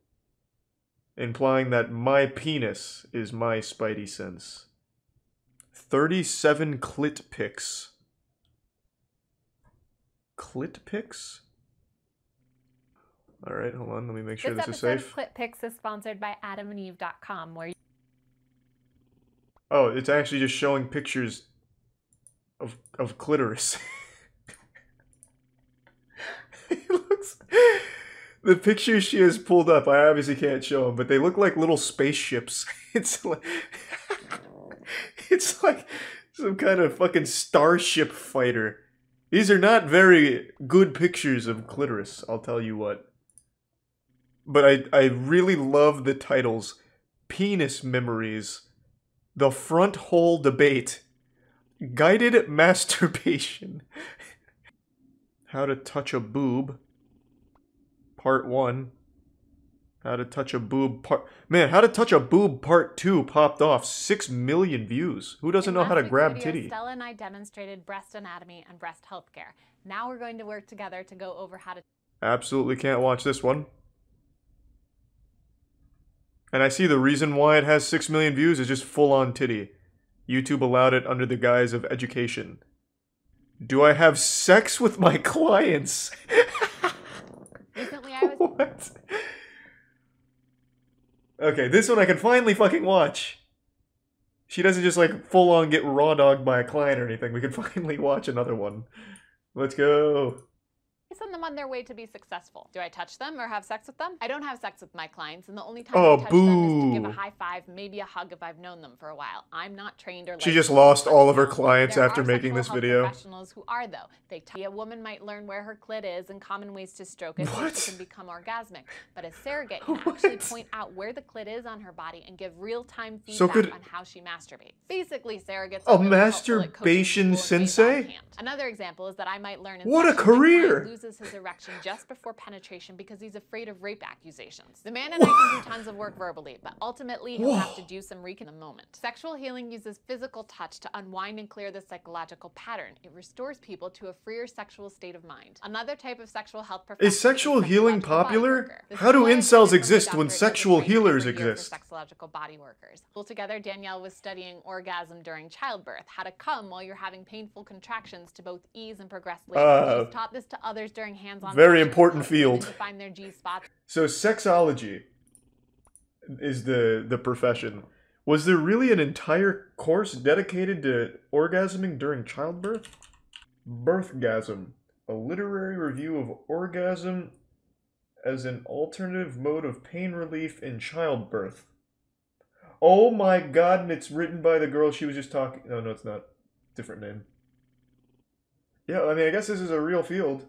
Implying that my penis is my Spidey sense. 37 clit pics. Clit pics? Alright, hold on, let me make sure this is safe. This episode of Clit Pics is sponsored by AdamandEve.com, where oh, it's actually just showing pictures of clitoris. It looks... The pictures she has pulled up, I obviously can't show them, but they look like little spaceships. It's like some kind of fucking starship fighter. These are not very good pictures of clitoris, I'll tell you what. But I really love the titles. Penis Memories, The Front Hole Debate, Guided Masturbation, How to Touch a Boob, Part 1. How to Touch a Boob Part... Man, How to Touch a Boob Part 2 popped off. 6 million views. Who doesn't know how to grab titty? Stella and I demonstrated breast anatomy and breast healthcare. Now we're going to work together to go over how to... Absolutely can't watch this one. And I see the reason why it has 6 million views is just full-on titty. YouTube allowed it under the guise of education. Do I have sex with my clients? Recently, I was... What? Okay, this one I can finally fucking watch. She doesn't just like full on get raw dogged by a client or anything. We can finally watch another one. Let's go. I send them on their way to be successful. Do I touch them or have sex with them? I don't have sex with my clients, and the only time I touch them is to give a high five, maybe a hug if I've known them for a while. I'm not trained or. She just lost all of her clients after making this video. Professionals who are though. A woman might learn where her clit is and common ways to stroke it, so it can become orgasmic. But a surrogate can actually point out where the clit is on her body and give real-time feedback on how she masturbates. Basically, surrogates. A masturbation sensei. Another example is that I might learn. What a career! Loses his erection just before penetration because he's afraid of rape accusations. The man and I can do tons of work verbally, but ultimately he'll have to do some recon in the moment. Sexual healing uses physical touch to unwind and clear the psychological pattern. It restores people to a freer sexual state of mind. Another type of sexual health professional is sexual healing popular? How do incels exist when sexual healers exist? Sexological body workers. Well, together Danielle was studying orgasm during childbirth, how to come while you're having painful contractions to both ease and progress labor. She's taught this to others during hands-on very important field. To find their G-spots. So sexology is the profession. Was there really an entire course dedicated to orgasming during childbirth? Birthgasm, a literary review of orgasm as an alternative mode of pain relief in childbirth. Oh my god, and it's written by the girl she was just talking... Oh, no, it's not. Different name. Yeah, I mean, I guess this is a real field.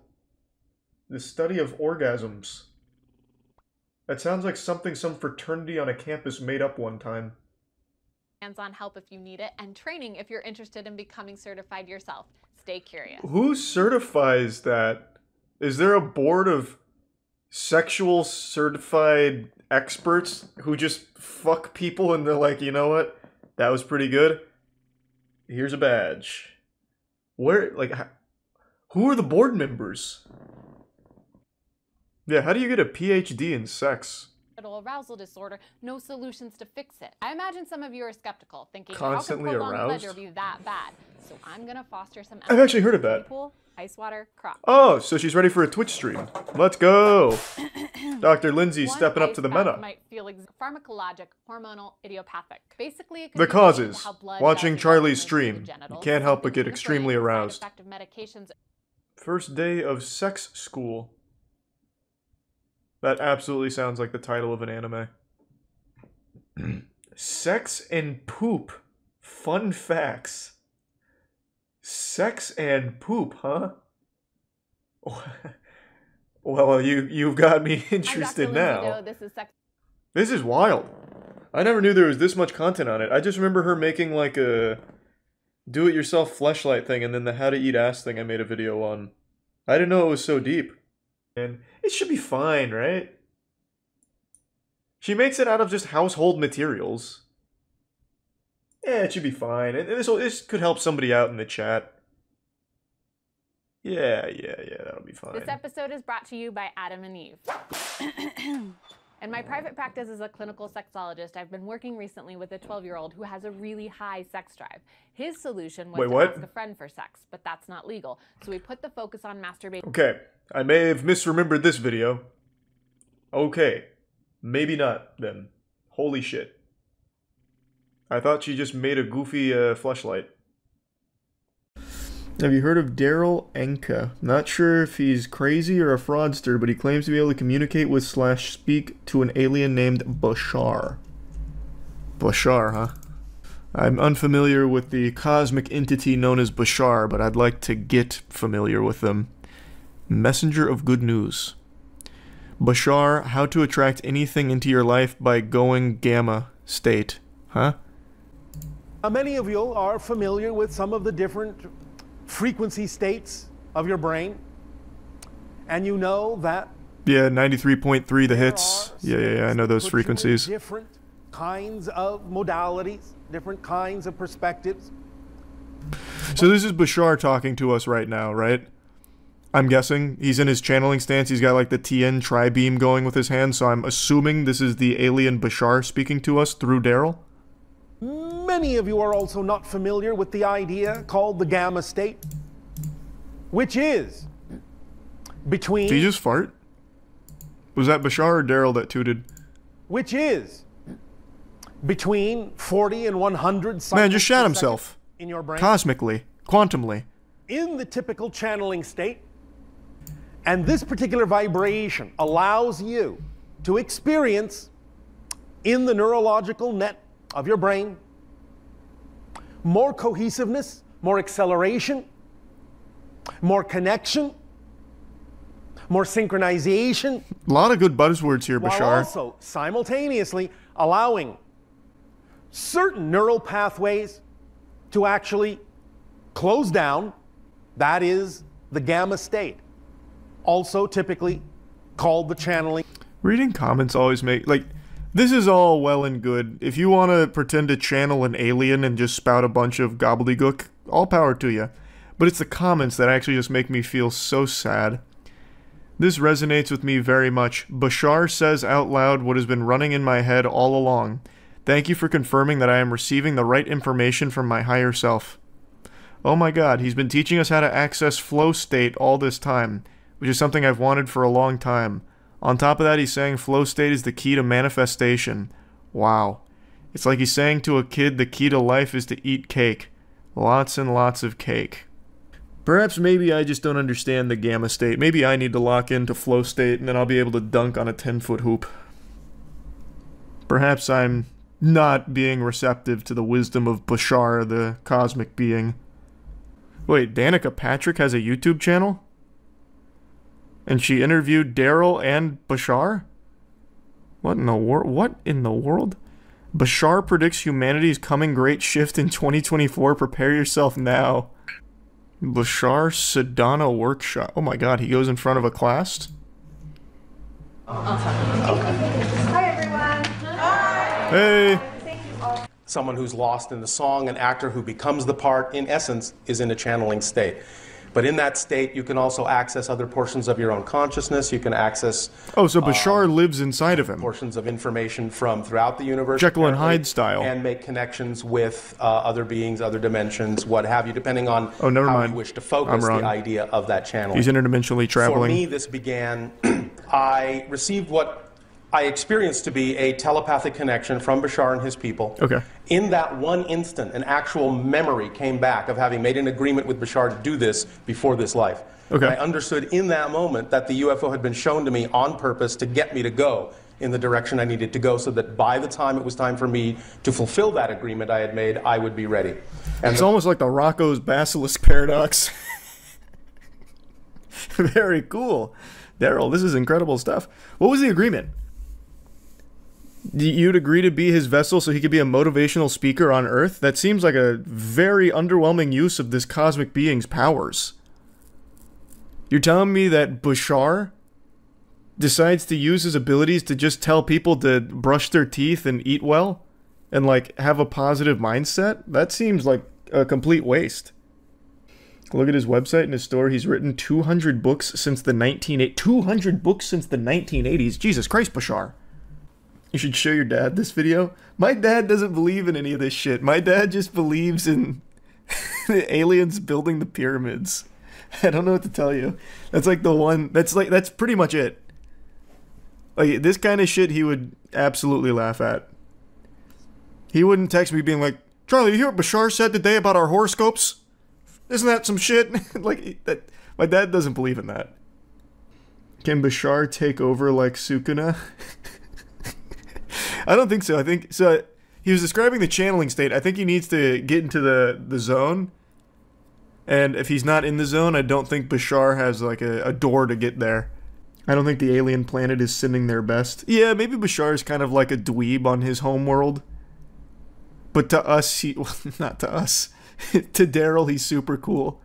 The study of orgasms. That sounds like something some fraternity on a campus made up one time. Hands-on help if you need it, and training if you're interested in becoming certified yourself. Stay curious. Who certifies that? Is there a board of sexual certified experts who just fuck people and they're like, you know what? That was pretty good. Here's a badge. Where, like, who are the board members? Yeah, how do you get a PhD in sex? Arousal disorder, no solutions to fix it. I imagine some of you are skeptical, thinking constantly how can prolonged aroused? pleasure be that bad? So I'm gonna foster some. I've actually heard of that. Pool, ice water, crop. Oh, so she's ready for a Twitch stream. Let's go. Dr. Lindsay's stepping up to the meta. Might feel pharmacologic, hormonal, idiopathic. Basically, it the causes. Watching Charlie's stream. You can't help but get extremely aroused. First day of sex school. That absolutely sounds like the title of an anime. Sex and poop. Fun facts. Sex and poop, huh? Well, you've got me interested now. This is wild. I never knew there was this much content on it. I just remember her making like a do-it-yourself fleshlight thing, and then the how to eat ass thing I made a video on. I didn't know it was so deep. And it should be fine, right? She makes it out of just household materials. Yeah, it should be fine. And this could help somebody out in the chat. Yeah, that'll be fine. This episode is brought to you by Adam and Eve. In my private practice as a clinical sexologist, I've been working recently with a 12-year-old who has a really high sex drive. His solution was to ask a friend for sex, but that's not legal. So we put the focus on masturbation. Okay, I may have misremembered this video. Okay, maybe not then. Holy shit. I thought she just made a goofy fleshlight. Have you heard of Daryl Enka? Not sure if he's crazy or a fraudster, but he claims to be able to communicate with / speak to an alien named Bashar. Bashar, huh? I'm unfamiliar with the cosmic entity known as Bashar, but I'd like to get familiar with them. Messenger of good news. Bashar, how to attract anything into your life by going gamma state. Huh? Many of you are familiar with some of the different frequency states of your brain, and you know that yeah, 93.3 the hits. Yeah, I know those frequencies. Different kinds of modalities, different kinds of perspectives. So this is Bashar talking to us right now, right? I'm guessing he's in his channeling stance. He's got like the TN tri-beam going with his hand, so I'm assuming this is the alien Bashar speaking to us through Daryl. Many of you are also not familiar with the idea called the gamma state, which is between... Did he just fart? Was that Bashar or Daryl that tooted? Which is between 40 and 100 cycles Man just shat per himself. second in your brain. Cosmically. Quantumly. In the typical channeling state. And this particular vibration allows you to experience in the neurological net of your brain more cohesiveness, more acceleration, more connection, more synchronization. A lot of good buzzwords here, while Bashar. also simultaneously allowing certain neural pathways to actually close down. That is the gamma state, also typically called the channeling. Reading comments always make, like, this is all well and good. If you want to pretend to channel an alien and just spout a bunch of gobbledygook, all power to you. But it's the comments that actually just make me feel so sad. This resonates with me very much. Bashar says out loud what has been running in my head all along. Thank you for confirming that I am receiving the right information from my higher self. Oh my god, he's been teaching us how to access flow state all this time, which is something I've wanted for a long time. On top of that, he's saying flow state is the key to manifestation. Wow. It's like he's saying to a kid the key to life is to eat cake. Lots and lots of cake. Perhaps maybe I just don't understand the gamma state. Maybe I need to lock into flow state and then I'll be able to dunk on a 10-foot hoop. Perhaps I'm not being receptive to the wisdom of Bashar, the cosmic being. Wait, Danica Patrick has a YouTube channel? And she interviewed Daryl and Bashar? What in the world? Bashar predicts humanity's coming great shift in 2024. Prepare yourself now. Bashar Sedana workshop. Oh my god, he goes in front of a class? Hi everyone. Hi. Hey. Someone who's lost in the song, an actor who becomes the part, in essence, is in a channeling state. But in that state, you can also access other portions of your own consciousness. You can access... Oh, so Bashar lives inside of him. Portions of information from throughout the universe. Jekyll and Hyde style. And make connections with other beings, other dimensions, what have you, depending on how you wish to focus the idea of that channel. He's interdimensionally traveling. For me, this began... I received what I experienced to be a telepathic connection from Bashar and his people. Okay. In that one instant, an actual memory came back of having made an agreement with Bashar to do this before this life. Okay. And I understood in that moment that the UFO had been shown to me on purpose to get me to go in the direction I needed to go, so that by the time it was time for me to fulfill that agreement I had made, I would be ready. And it's almost like the Rocco's Basilisk paradox. Very cool. Daryl, this is incredible stuff. What was the agreement? You'd agree to be his vessel so he could be a motivational speaker on Earth? That seems like a very underwhelming use of this cosmic being's powers. You're telling me that Bashar decides to use his abilities to just tell people to brush their teeth and eat well? And, like, have a positive mindset? That seems like a complete waste. Look at his website and his store. He's written 200 books since the 1980s. 200 books since the 1980s? Jesus Christ, Bashar. You should show your dad this video. My dad doesn't believe in any of this shit. My dad just believes in the aliens building the pyramids. I don't know what to tell you. That's like the one, that's pretty much it. Like, this kind of shit he would absolutely laugh at. He wouldn't text me being like, Charlie, you hear what Bashar said today about our horoscopes? Isn't that some shit? Like, that. My dad doesn't believe in that. Can Bashar take over like Sukuna? I don't think so. I think so. He was describing the channeling state. I think he needs to get into the zone. And if he's not in the zone, I don't think Bashar has like a door to get there. I don't think the alien planet is sending their best. Yeah, maybe Bashar is kind of like a dweeb on his homeworld. But to us, well, not to us. To Daryl, he's super cool.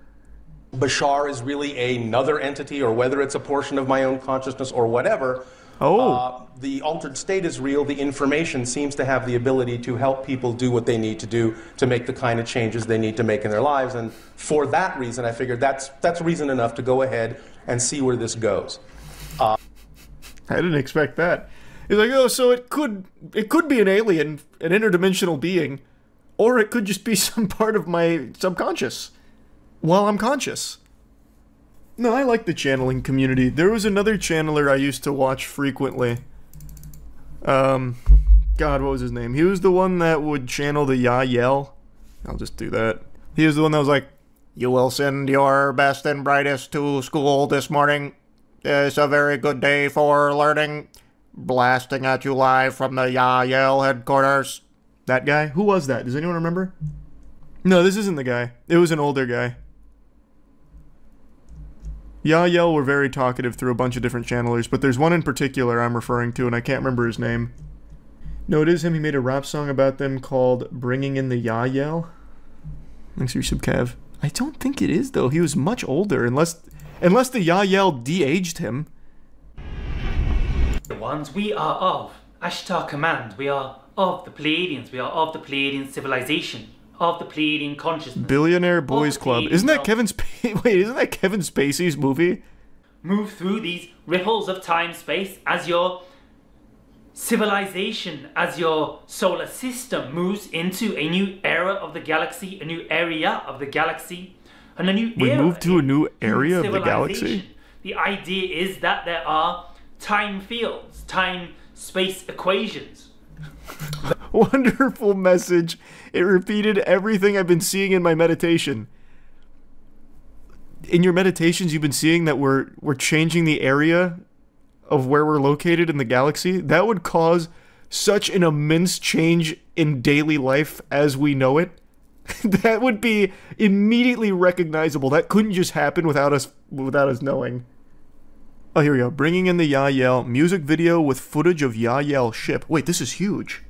Bashar is really another entity, or whether it's a portion of my own consciousness or whatever. The altered state is real. The information seems to have the ability to help people do what they need to do to make the kind of changes they need to make in their lives. And for that reason, I figured that's reason enough to go ahead and see where this goes. I didn't expect that. He's like, oh, so it could be an alien, an interdimensional being, or it could just be some part of my subconscious while I'm conscious. No, I like the channeling community. There was another channeler I used to watch frequently. God, what was his name? He was the one that would channel the yell. I'll just do that. He was the one that was like, "You will send your best and brightest to school this morning. It's a very good day for learning. Blasting at you live from the yell headquarters." That guy? Who was that? Does anyone remember? No, this isn't the guy. It was an older guy. Yell were very talkative through a bunch of different channelers, but there's one in particular I'm referring to, and I can't remember his name. No, it is him. He made a rap song about them called Bringing in the Yell. Thanks for your sub, Kev. I don't think it is, though. He was much older, unless the Yell de-aged him. The ones we are of Ashtar Command, we are of the Pleiadians, we are of the Pleiadian civilization, of the Pleiadian consciousness. Billionaire Boys Club. Isn't that Kevin Wait, isn't that Kevin Spacey's movie? Move through these ripples of time-space as your civilization, as your solar system moves into a new era of the galaxy, a new area of the galaxy, and a new era. We moved to a new area of the civilization. galaxy? The idea is that there are time fields, time-space equations. Wonderful message. It repeated everything I've been seeing in my meditation. In your meditations, you've been seeing that we're changing the area of where we're located in the galaxy. That would cause such an immense change in daily life as we know it. That would be immediately recognizable. That couldn't just happen without us knowing. Oh, here we go. Bringing in the Yell music video with footage of Yell ship. Wait, this is huge.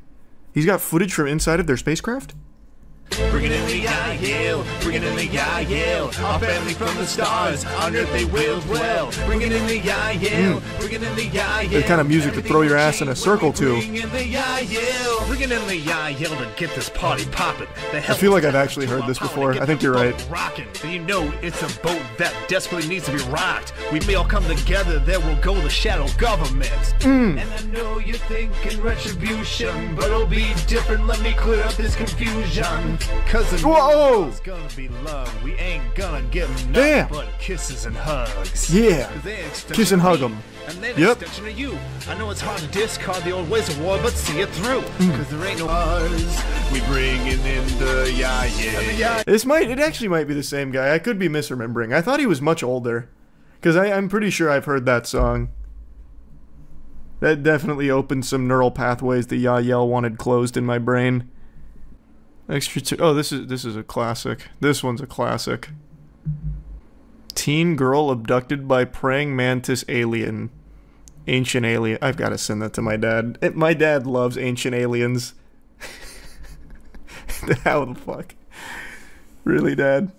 He's got footage from inside of their spacecraft? Bringing in the Yell, bringing in the Yell, our family from the stars, on earth they will dwell. Bringing in the Yell, bringing in the Yell. The kind of music to throw your ass in a circle to. Bringing in the Yell, bringing in the Yell to get this party popping. I feel like I've actually heard this before. I think you're right. Rocking, and you know it's a boat that desperately needs to be rocked. We may all come together, there will go the shadow government. And I know you're thinking retribution, but it'll be different. Let me clear up this confusion. Cause it's gonna be love. We ain't gonna give nothing but kisses and hugs. Yeah. Kiss and hug them. And then extension of you. I know it's hard to discard the old ways of war, but see it through. Cause there ain't no ours. We bringing in the yeah. It actually might be the same guy. I could be misremembering. I thought he was much older. Cause I'm pretty sure I've heard that song. That definitely opened some neural pathways the Yell wanted closed in my brain. Oh, this is a classic. This one's a classic. Teen girl abducted by praying mantis alien. Ancient alien. I've got to send that to my dad. My dad loves ancient aliens. How the fuck? Really, Dad?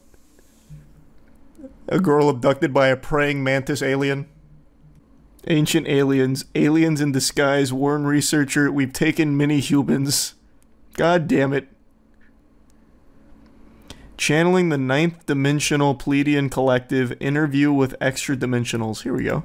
A girl abducted by a praying mantis alien? Ancient aliens. Aliens in disguise. Warren researcher. We've taken many humans. God damn it. Channeling the ninth dimensional Pleiadian collective, interview with extra dimensionals. Here we go.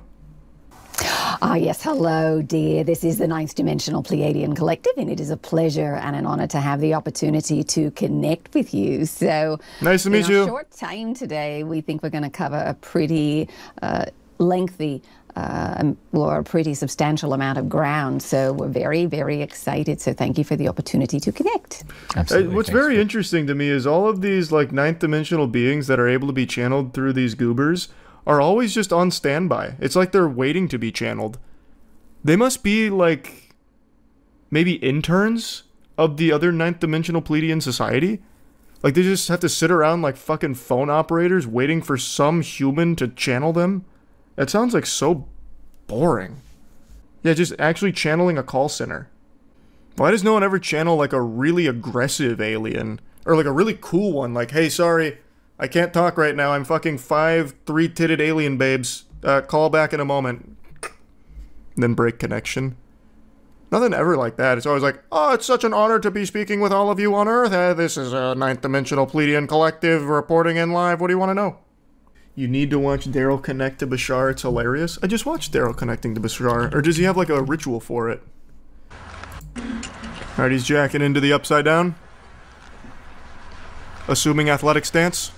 Ah, yes, hello, dear. This is the ninth dimensional Pleiadian collective, and it is a pleasure and an honor to have the opportunity to connect with you. So, nice to meet you. In a short time today, we think we're going to cover a pretty lengthy or a pretty substantial amount of ground. So we're very, very excited. So thank you for the opportunity to connect. Absolutely. What's very interesting to me is all of these like ninth dimensional beings that are able to be channeled through these goobers are always just on standby. It's like they're waiting to be channeled. They must be like maybe interns of the other ninth dimensional Pleiadian society. Like they just have to sit around like fucking phone operators waiting for some human to channel them. That sounds like so boring. Yeah, just actually channeling a call center. Why does no one ever channel like a really aggressive alien? Or like a really cool one, like, hey, sorry, I can't talk right now. I'm fucking 5 3-titted alien babes. Call back in a moment. Then break connection. Nothing ever like that. It's always like, oh, it's such an honor to be speaking with all of you on Earth. This is a ninth dimensional Pleiadian collective reporting in live. What do you want to know? You need to watch Daryl connect to Bashar. It's hilarious. I just watched Daryl connecting to Bashar. Or does he have like a ritual for it? Alright, he's jacking into the upside down. Assuming athletic stance.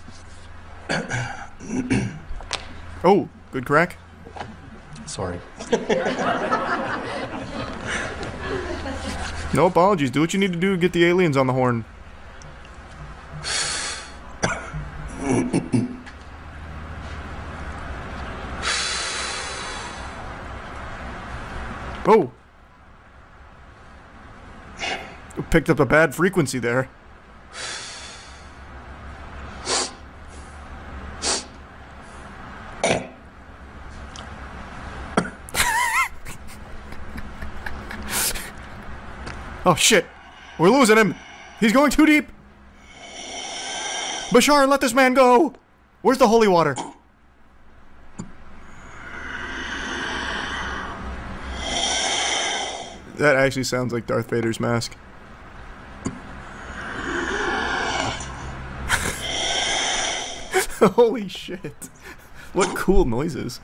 Oh, good crack. Sorry. No apologies. Do what you need to do to get the aliens on the horn. Oh! Picked up a bad frequency there. Oh shit! We're losing him! He's going too deep! Bashar, let this man go! Where's the holy water? That actually sounds like Darth Vader's mask. Holy shit. What cool noises.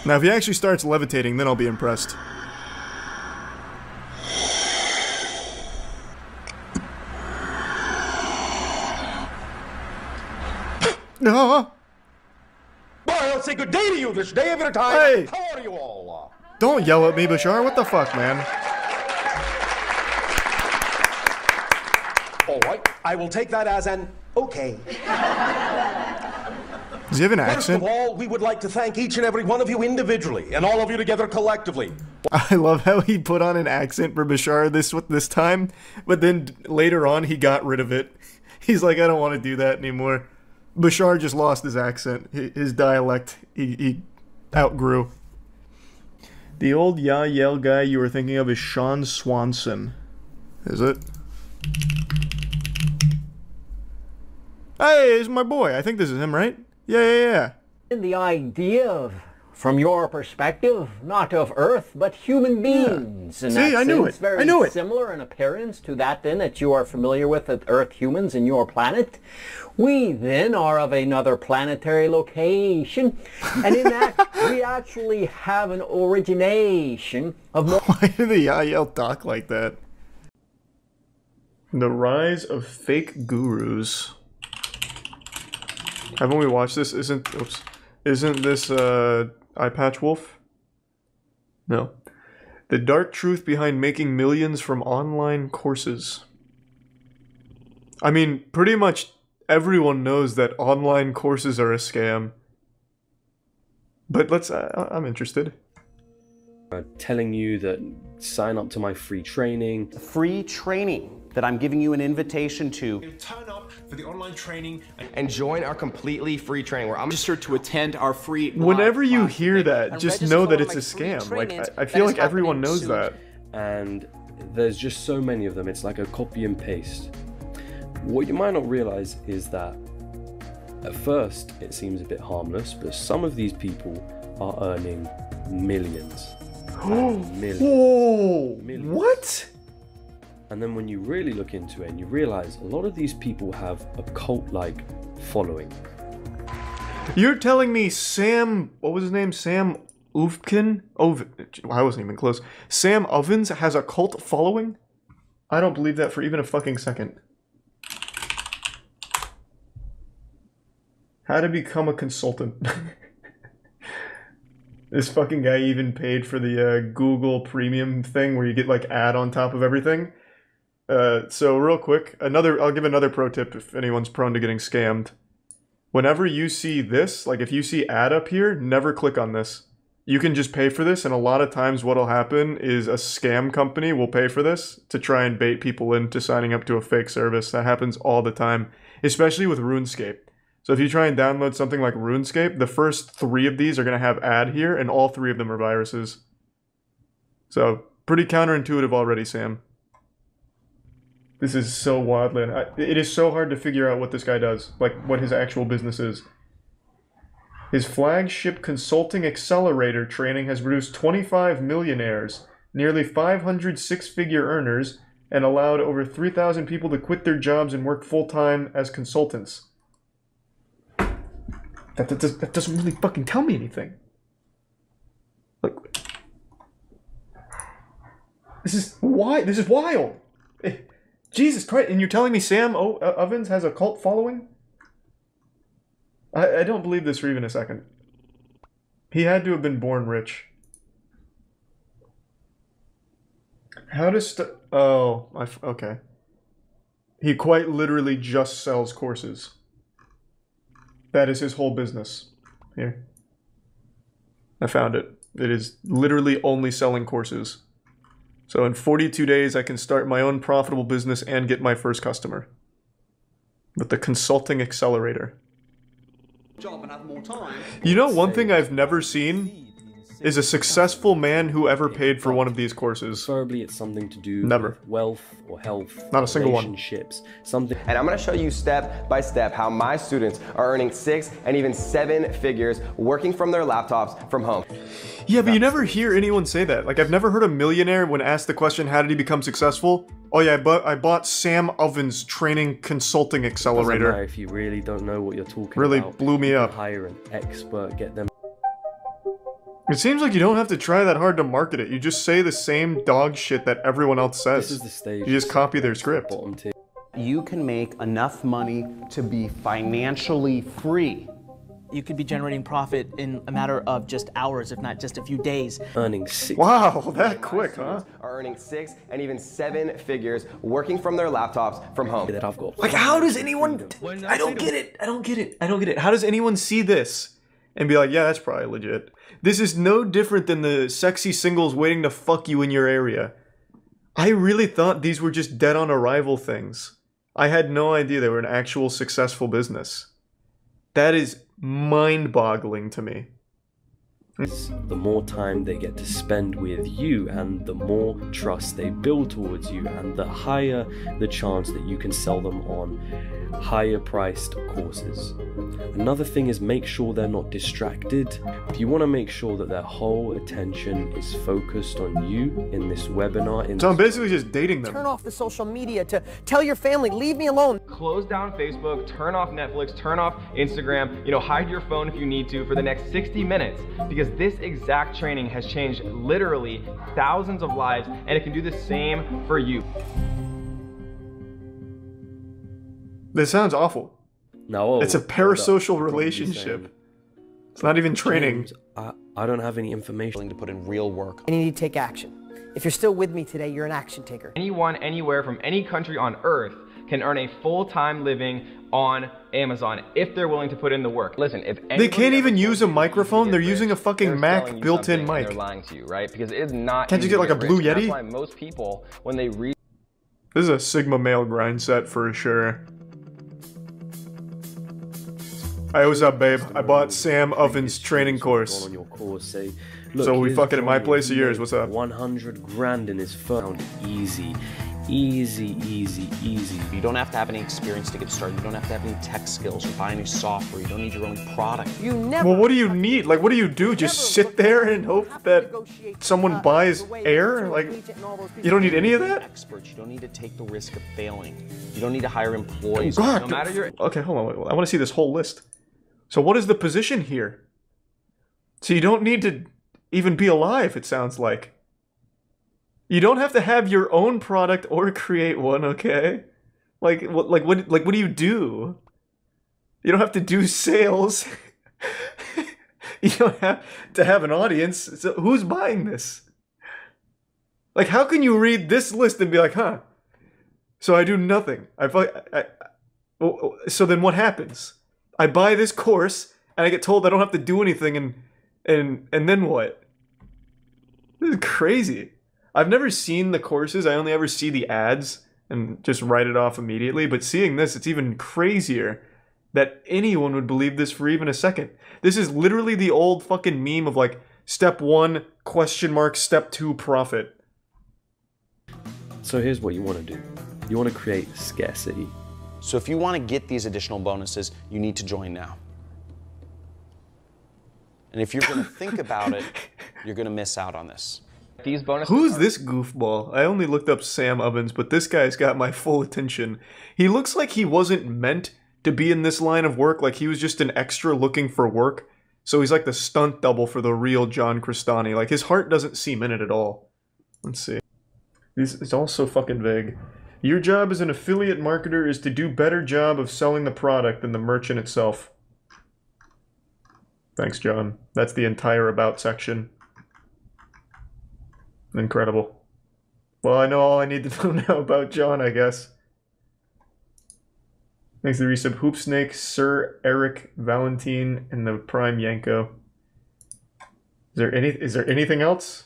Now if he actually starts levitating, then I'll be impressed. No. Boy, I'll say good day to you this day of your time. Hey. How are you all? Don't yell at me, Bashar. What the fuck, man? All right, I will take that as an okay. Does he have an accent? First of all, we would like to thank each and every one of you individually, and all of you together collectively. I love how he put on an accent for Bashar this time, but then later on he got rid of it. He's like, I don't want to do that anymore. Bashar just lost his accent, his dialect. He outgrew. The old yell guy you were thinking of is Sean Swanson. Is it? Hey, it's my boy. I think this is him, right? Yeah. And the idea of, from your perspective, not of Earth, but human beings. Yeah. See, I knew it. Very I knew it. Similar in appearance to that then that you are familiar with Earth humans in your planet. We then are of another planetary location, and in that we actually have an origination of more. Why do the Yael talk like that? The rise of fake gurus. Haven't we watched this? Isn't this Eye Patch Wolf? No. The dark truth behind making millions from online courses. I mean, pretty much everyone knows that online courses are a scam. But let's, I'm interested. Telling you that sign up to my free training. Free training that I'm giving you an invitation to. Turn up for the online training and join our completely free training where I'm registered to attend our free. Whenever you hear that, just know that it's a scam. Like, I feel like everyone knows that. And there's just so many of them. It's like a copy and paste. What you might not realize is that at first it seems a bit harmless, but some of these people are earning millions. Millions. Whoa! Millions. What? And then when you really look into it and you realize a lot of these people have a cult-like following. You're telling me Sam, what was his name? Sam Ovkin? I wasn't even close. Sam Ovens has a cult following? I don't believe that for even a fucking second. How to become a consultant. This fucking guy even paid for the Google Premium thing where you get like ad on top of everything. So real quick, I'll give another pro tip if anyone's prone to getting scammed. Whenever you see this, like if you see ad up here, never click on this. You can just pay for this, and a lot of times what'll happen is a scam company will pay for this to try and bait people into signing up to a fake service. That happens all the time, especially with RuneScape. So if you try and download something like RuneScape, the first 3 of these are going to have ad here, and all 3 of them are viruses. So, pretty counterintuitive already, Sam. This is so wildly... it is so hard to figure out what this guy does, like what his actual business is. His flagship consulting accelerator training has produced 25 millionaires, nearly 500 six-figure earners, and allowed over 3,000 people to quit their jobs and work full-time as consultants. That doesn't really fucking tell me anything. Like, this is wild. Jesus Christ! And you're telling me Sam Ovens has a cult following? I don't believe this for even a second. He had to have been born rich. How does oh, okay. He quite literally just sells courses. That is his whole business. Here. I found it. It is literally only selling courses. So in 42 days, I can start my own profitable business and get my first customer. With the Consulting Accelerator. Job and have more time. You know, one thing I've never seen is a successful man who ever paid for one of these courses. Preferably it's something to do Never. with wealth or health. Not a single one. Relationships. Something. And I'm going to show you step by step how my students are earning 6 and even 7 figures working from their laptops from home. Yeah, but you never hear anyone say that. Like, I've never heard a millionaire, when asked the question, how did he become successful? Oh yeah, I bought Sam Oven's training consulting accelerator. Doesn't matter if you really don't know what you're talking really about. Blew me up. Hire an expert, get them. It seems like you don't have to try that hard to market it. You just say the same dog shit that everyone else says. This is the stage. You just copy their script. You can make enough money to be financially free. You could be generating profit in a matter of just hours, if not just a few days. Earning 6. Wow, that quick, huh? Are earning 6 and even 7 figures working from their laptops from home. That I've got. Like, how does anyone? I don't get it. I don't get it. I don't get it. How does anyone see this and be like, yeah, that's probably legit? This is no different than the sexy singles waiting to fuck you in your area. I really thought these were just dead on arrival things. I had no idea they were an actual successful business. That is mind-boggling to me. The more time they get to spend with you and the more trust they build towards you, and the higher the chance that you can sell them on higher priced courses. Another thing is, make sure they're not distracted. If you want to make sure that their whole attention is focused on you in this webinar. So I'm basically just dating them. Turn off the social media to tell your family, leave me alone. Close down Facebook, turn off Netflix, turn off Instagram, hide your phone if you need to for the next 60 minutes, because this exact training has changed literally thousands of lives, and it can do the same for you. This sounds awful. No, it's a parasocial relationship. It's not even training. James, I don't have any information to put in real work. You need to take action. If you're still with me today, you're an action taker. Anyone, anywhere, from any country on earth can earn a full-time living on Amazon if they're willing to put in the work. Listen, if they can't even use a microphone, they're using a fucking Mac built-in mic. They're lying to you, right? Because it's not. Can't you get like a Blue Yeti? That's why most people, when they read. This is a Sigma male grind set for sure. Hey, what's up, babe? I bought Sam Oven's training course. On your course, say, so we fucking at my place of yours. What's up? 100 grand in his phone. Easy. Easy, easy, easy. You don't have to have any experience to get started. You don't have to have any tech skills or buy any software. You don't need your own product. You never. Well, what do you need? Like, what do you do? Just sit there and hope that someone buys air? Like, you don't need any of that? Experts. You don't need to take the risk of failing. You don't need to hire employees. God. No matter your. Okay, hold on. I want to see this whole list. So what is the position here? So you don't need to even be alive, it sounds like. You don't have to have your own product or create one, okay? Like what do you do? You don't have to do sales. You don't have to have an audience. So who's buying this? Like, how can you read this list and be like, huh? So I do nothing. So then what happens? I buy this course and I get told I don't have to do anything, and then what? This is crazy. I've never seen the courses. I only ever see the ads and just write it off immediately. But seeing this, it's even crazier that anyone would believe this for even a second. This is literally the old fucking meme of like, step 1, question mark, step 2, profit. So here's what you want to do. You want to create scarcity. So if you want to get these additional bonuses, you need to join now. And if you're going to think about it, you're going to miss out on this. These bonuses. Who's this goofball? I only looked up Sam Ovens, but this guy's got my full attention. He looks like he wasn't meant to be in this line of work, like he was just an extra looking for work. So he's like the stunt double for the real John Crestani. Like, his heart doesn't seem in it at all. Let's see. It's all so fucking vague. Your job as an affiliate marketer is to do better job of selling the product than the merchant itself. Thanks, John. That's the entire about section. Incredible. Well, I know all I need to know now about John, I guess. Thanks to the resub Hoop Snake, Sir Eric Valentine, and the Prime Yanko. Is there anything else?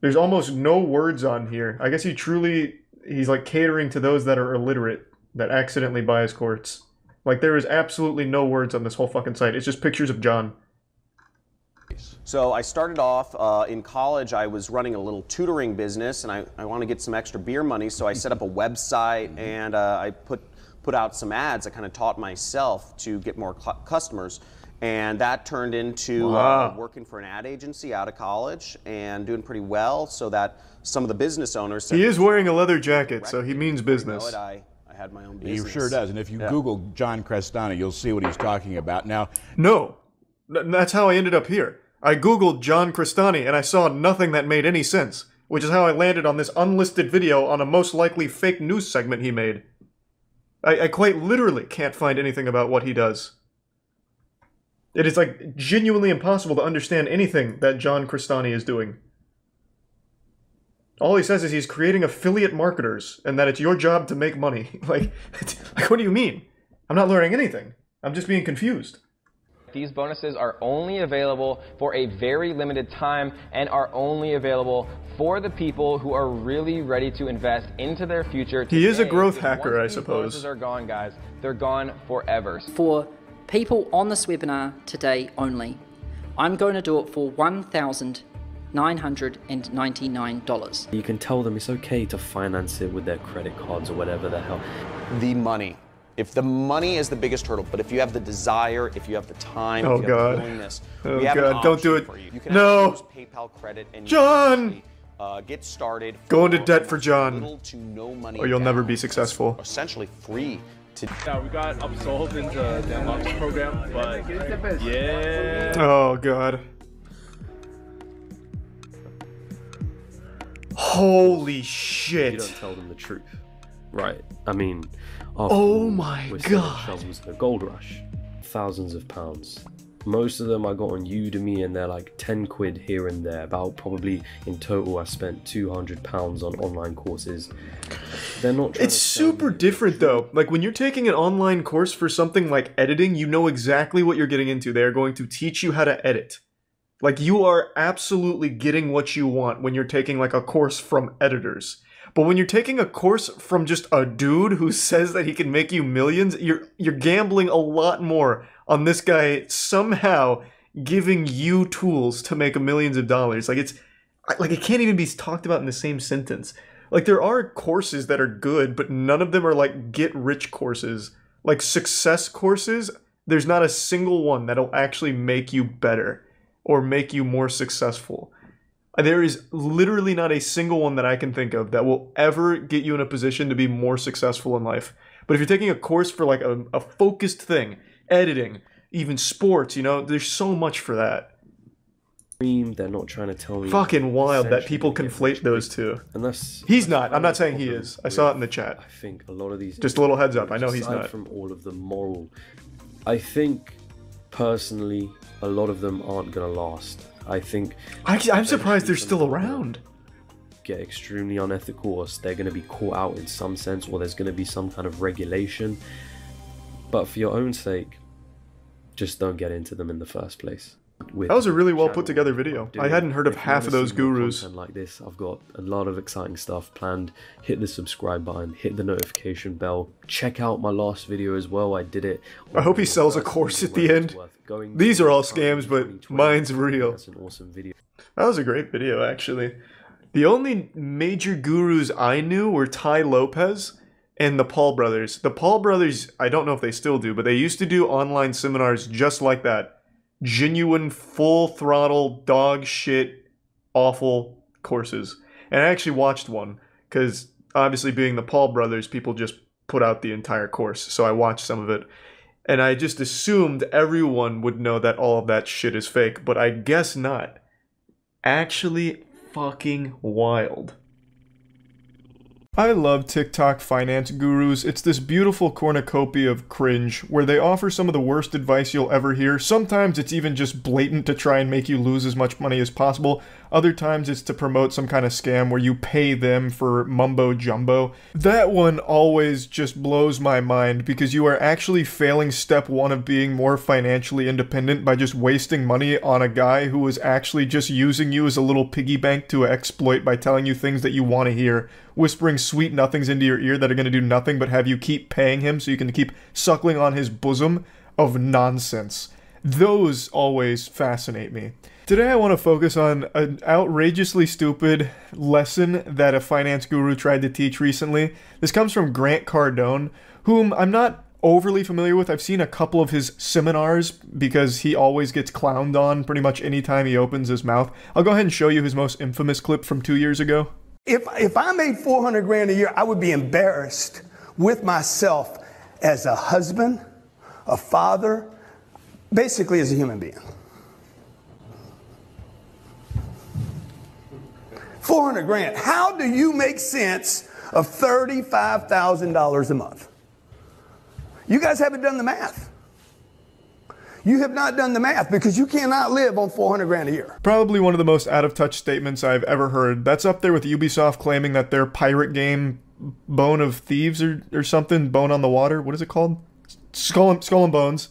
There's almost no words on here. I guess he's like catering to those that are illiterate, that accidentally buy his course. Like, there is absolutely no words on this whole fucking site. It's just pictures of John. So I started off in college. I was running a little tutoring business, and I want to get some extra beer money, so I set up a website and I put out some ads. I kind of taught myself to get more customers, and that turned into working for an ad agency out of college and doing pretty well, so that some of the business owners said, he is wearing a leather jacket, so he means business. I had my own business. He sure does, and if you Google John Crestani, you'll see what he's talking about. Now, no, that's how I ended up here. I googled John Crestani and I saw nothing that made any sense, which is how I landed on this unlisted video on a most likely fake news segment he made. I quite literally can't find anything about what he does. It is like genuinely impossible to understand anything that John Crestani is doing. All he says is he's creating affiliate marketers and that it's your job to make money. Like what do you mean? I'm not learning anything. I'm just being confused. These bonuses are only available for a very limited time and are only available for the people who are really ready to invest into their future today. He is a growth hacker, I suppose. Bonuses are gone, guys. They're gone forever. For people on this webinar today only, I'm going to do it for $1,999. You can tell them it's okay to finance it with their credit cards or whatever the hell. The money. If the money is the biggest hurdle, but if you have the desire, if you have the time, oh if you have God. the willingness, oh we have God, an option don't do it. For you. You can no. use PayPal credit and John! Get started. Go into debt for John, little to no money or you'll down. never be successful. Essentially free. Yeah, we got absolved into the DevOps program, but yeah. Oh God. Holy shit. You don't tell them the truth. Right. I mean, oh my God. Shovels in a gold rush. Thousands of pounds. Most of them I got on Udemy and they're like 10 quid here and there. About probably in total I spent £200 on online courses. They're not It's super different though. Like when you're taking an online course for something like editing, you know exactly what you're getting into. They're going to teach you how to edit. Like you are absolutely getting what you want when you're taking like a course from editors. But when you're taking a course from just a dude who says that he can make you millions, you're gambling a lot more on this guy somehow giving you tools to make millions of dollars. Like it can't even be talked about in the same sentence. Like there are courses that are good, but none of them are like get rich courses. Like success courses, there's not a single one that'll actually make you better or make you more successful. There is literally not a single one that I can think of that will ever get you in a position to be more successful in life. But if you're taking a course for like a focused thing, editing, even sports, you know, there's so much for that. They're not trying to tell me. Fucking wild that people conflate those two. He's not. I'm not saying he is. I saw it in the chat. I think a lot of these. Just a little heads up. I know he's aside not. From all of the moral, I think personally a lot of them aren't gonna last. I think I'm surprised they're still around. Get extremely unethical, or they're going to be caught out in some sense, or there's going to be some kind of regulation. But for your own sake, just don't get into them in the first place. That was a really well put together video. I hadn't heard of half of those gurus. Like this, I've got a lot of exciting stuff planned. Hit the subscribe button, hit the notification bell. Check out my last video as well. I did it. I hope he sells a course at the end. These are all scams, but mine's real. That's an awesome video. That was a great video, actually. The only major gurus I knew were Ty Lopez and the Paul brothers. The Paul brothers, I don't know if they still do, but they used to do online seminars just like that. Genuine, full throttle, dog shit, awful courses. And I actually watched one, because obviously being the Paul brothers, people just put out the entire course, so I watched some of it. And I just assumed everyone would know that all of that shit is fake, but I guess not. Actually fucking wild. I love TikTok finance gurus. It's this beautiful cornucopia of cringe where they offer some of the worst advice you'll ever hear. Sometimes it's even just blatant to try and make you lose as much money as possible. Other times it's to promote some kind of scam where you pay them for mumbo jumbo. That one always just blows my mind because you are actually failing step one of being more financially independent by just wasting money on a guy who is actually just using you as a little piggy bank to exploit by telling you things that you want to hear, whispering sweet nothings into your ear that are going to do nothing but have you keep paying him so you can keep suckling on his bosom of nonsense. Those always fascinate me. Today I want to focus on an outrageously stupid lesson that a finance guru tried to teach recently. This comes from Grant Cardone, whom I'm not overly familiar with. I've seen a couple of his seminars because he always gets clowned on pretty much anytime he opens his mouth. I'll go ahead and show you his most infamous clip from 2 years ago. If I made 400 grand a year, I would be embarrassed with myself as a husband, a father, basically as a human being. 400 grand. How do you make sense of $35,000 a month? You guys haven't done the math. You have not done the math because you cannot live on 400 grand a year. Probably one of the most out-of-touch statements I've ever heard. That's up there with Ubisoft claiming that their pirate game, Bone of Thieves or something, Bone on the Water, what is it called? Skull and Bones,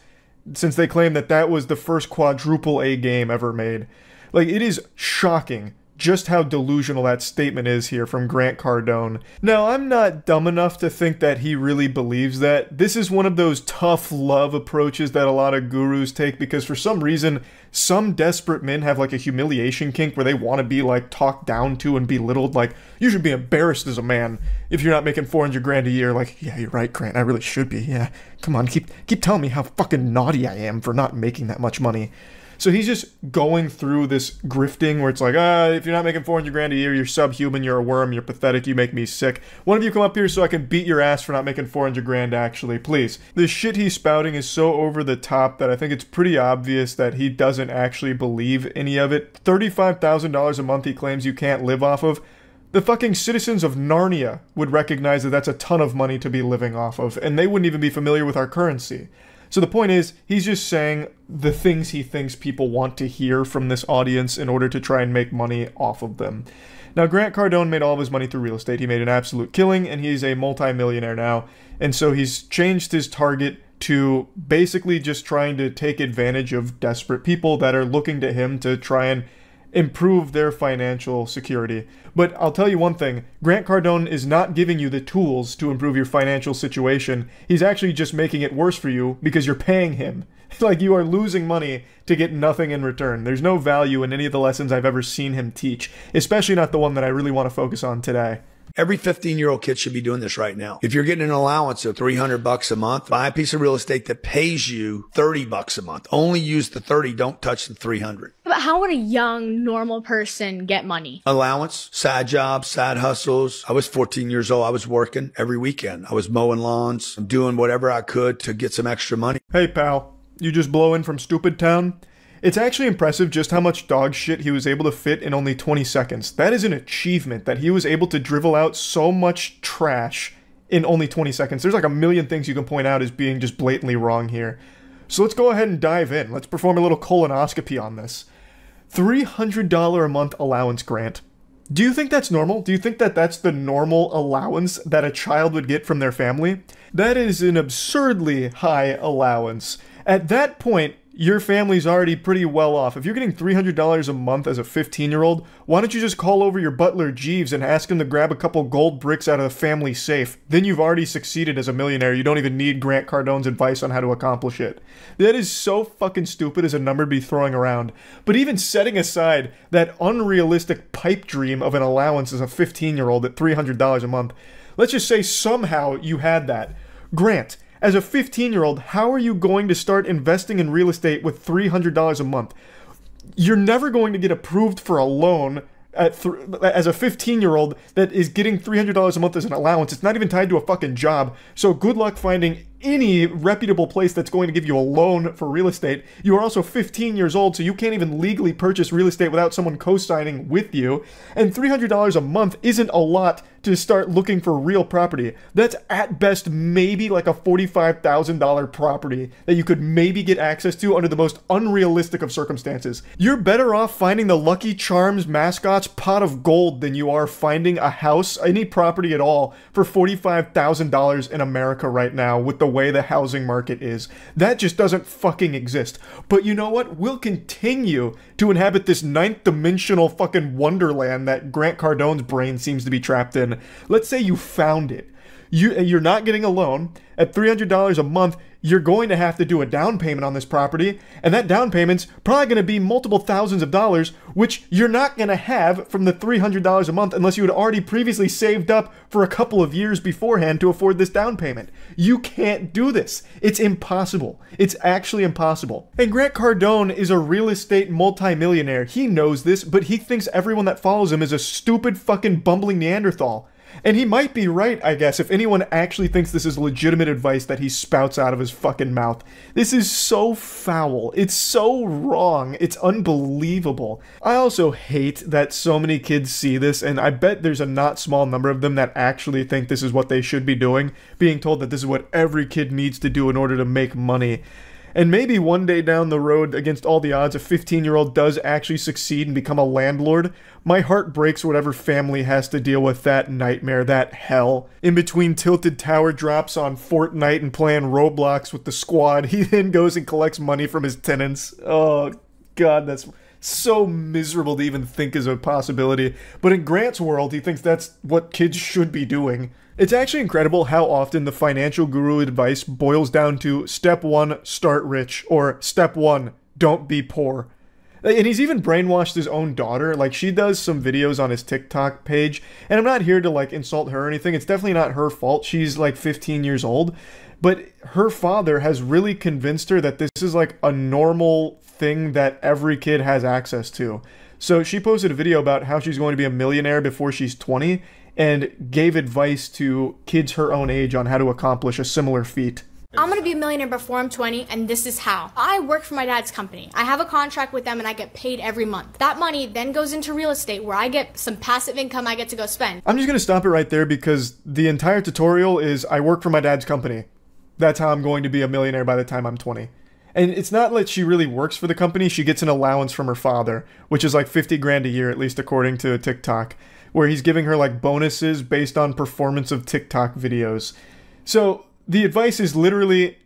since they claim that that was the first quadruple A game ever made. Like, it is shocking just how delusional that statement is here from Grant Cardone. Now, I'm not dumb enough to think that he really believes that. This is one of those tough love approaches that a lot of gurus take because for some reason, some desperate men have like a humiliation kink where they want to be like talked down to and belittled. Like, you should be embarrassed as a man if you're not making 400 grand a year. Like, yeah, you're right, Grant, I really should be. Yeah, come on, keep telling me how fucking naughty I am for not making that much money. So he's just going through this grifting where it's like, if you're not making 400 grand a year, you're subhuman, you're a worm, you're pathetic, you make me sick. One of you come up here so I can beat your ass for not making 400 grand actually, please. The shit he's spouting is so over the top that I think it's pretty obvious that he doesn't actually believe any of it. $35,000 a month he claims you can't live off of. The fucking citizens of Narnia would recognize that that's a ton of money to be living off of, and they wouldn't even be familiar with our currency. So the point is, he's just saying the things he thinks people want to hear from this audience in order to try and make money off of them. Now, Grant Cardone made all of his money through real estate. He made an absolute killing, and he's a multi-millionaire now. And so he's changed his target to basically just trying to take advantage of desperate people that are looking to him to try and improve their financial security. But I'll tell you one thing, Grant Cardone is not giving you the tools to improve your financial situation. He's actually just making it worse for you because you're paying him. Like, you are losing money to get nothing in return. There's no value in any of the lessons I've ever seen him teach, especially not the one that I really want to focus on today. Every 15-year-old kid should be doing this right now. If you're getting an allowance of $300 a month, buy a piece of real estate that pays you $30 a month. Only use the 30, don't touch the 300. But how would a young, normal person get money? Allowance, side jobs, side hustles. I was 14 years old. I was working every weekend. I was mowing lawns, doing whatever I could to get some extra money. Hey, pal, you just blow in from Stupid Town? It's actually impressive just how much dog shit he was able to fit in only 20 seconds. That is an achievement, that he was able to drivel out so much trash in only 20 seconds. There's like a million things you can point out as being just blatantly wrong here. So let's go ahead and dive in. Let's perform a little colonoscopy on this. $300 a month allowance, Grant. Do you think that's normal? Do you think that that's the normal allowance that a child would get from their family? That is an absurdly high allowance. At that point, your family's already pretty well off. If you're getting $300 a month as a 15-year-old, why don't you just call over your butler Jeeves and ask him to grab a couple gold bricks out of the family safe? Then you've already succeeded as a millionaire. You don't even need Grant Cardone's advice on how to accomplish it. That is so fucking stupid as a number to be throwing around. But even setting aside that unrealistic pipe dream of an allowance as a 15-year-old at $300 a month, let's just say somehow you had that. Grant, as a 15-year-old, how are you going to start investing in real estate with $300 a month? You're never going to get approved for a loan as a 15-year-old that is getting $300 a month as an allowance. It's not even tied to a fucking job. So good luck finding any reputable place that's going to give you a loan for real estate. You are also 15 years old, so you can't even legally purchase real estate without someone co-signing with you. And $300 a month isn't a lot to start looking for real property. That's at best maybe like a $45,000 property that you could maybe get access to under the most unrealistic of circumstances. You're better off finding the Lucky Charms mascot's pot of gold than you are finding a house, any property at all, for $45,000 in America right now with the way the housing market is. That just doesn't fucking exist. But you know what? We'll continue to inhabit this ninth dimensional fucking wonderland that Grant Cardone's brain seems to be trapped in. Let's say you found it. You're not getting a loan. At $300 a month, you're going to have to do a down payment on this property, and that down payment's probably going to be multiple thousands of dollars, which you're not going to have from the $300 a month unless you had already previously saved up for a couple of years beforehand to afford this down payment. You can't do this. It's impossible. It's actually impossible. And Grant Cardone is a real estate multimillionaire. He knows this, but he thinks everyone that follows him is a stupid fucking bumbling Neanderthal. And he might be right, I guess, if anyone actually thinks this is legitimate advice that he spouts out of his fucking mouth. This is so foul. It's so wrong. It's unbelievable. I also hate that so many kids see this, and I bet there's a not small number of them that actually think this is what they should be doing, being told that this is what every kid needs to do in order to make money. And maybe one day down the road, against all the odds, a 15-year-old does actually succeed and become a landlord. My heart breaks whatever family has to deal with that nightmare, that hell. In between tilted tower drops on Fortnite and playing Roblox with the squad, he then goes and collects money from his tenants. Oh, God, that's so miserable to even think is a possibility. But in Grant's world, he thinks that's what kids should be doing. It's actually incredible how often the financial guru advice boils down to step 1, start rich, or step 1, don't be poor. And he's even brainwashed his own daughter. Like, she does some videos on his TikTok page, and I'm not here to like insult her or anything. It's definitely not her fault. She's like 15 years old, but her father has really convinced her that this is like a normal thing that every kid has access to. So she posted a video about how she's going to be a millionaire before she's 20, and gave advice to kids her own age on how to accomplish a similar feat. I'm gonna be a millionaire before I'm 20, and this is how. I work for my dad's company. I have a contract with them and I get paid every month. That money then goes into real estate where I get some passive income I get to go spend. I'm just gonna stop it right there because the entire tutorial is I work for my dad's company. That's how I'm going to be a millionaire by the time I'm 20. And it's not like she really works for the company. She gets an allowance from her father, which is like 50 grand a year, at least according to TikTok, where he's giving her like bonuses based on performance of TikTok videos. So the advice is literally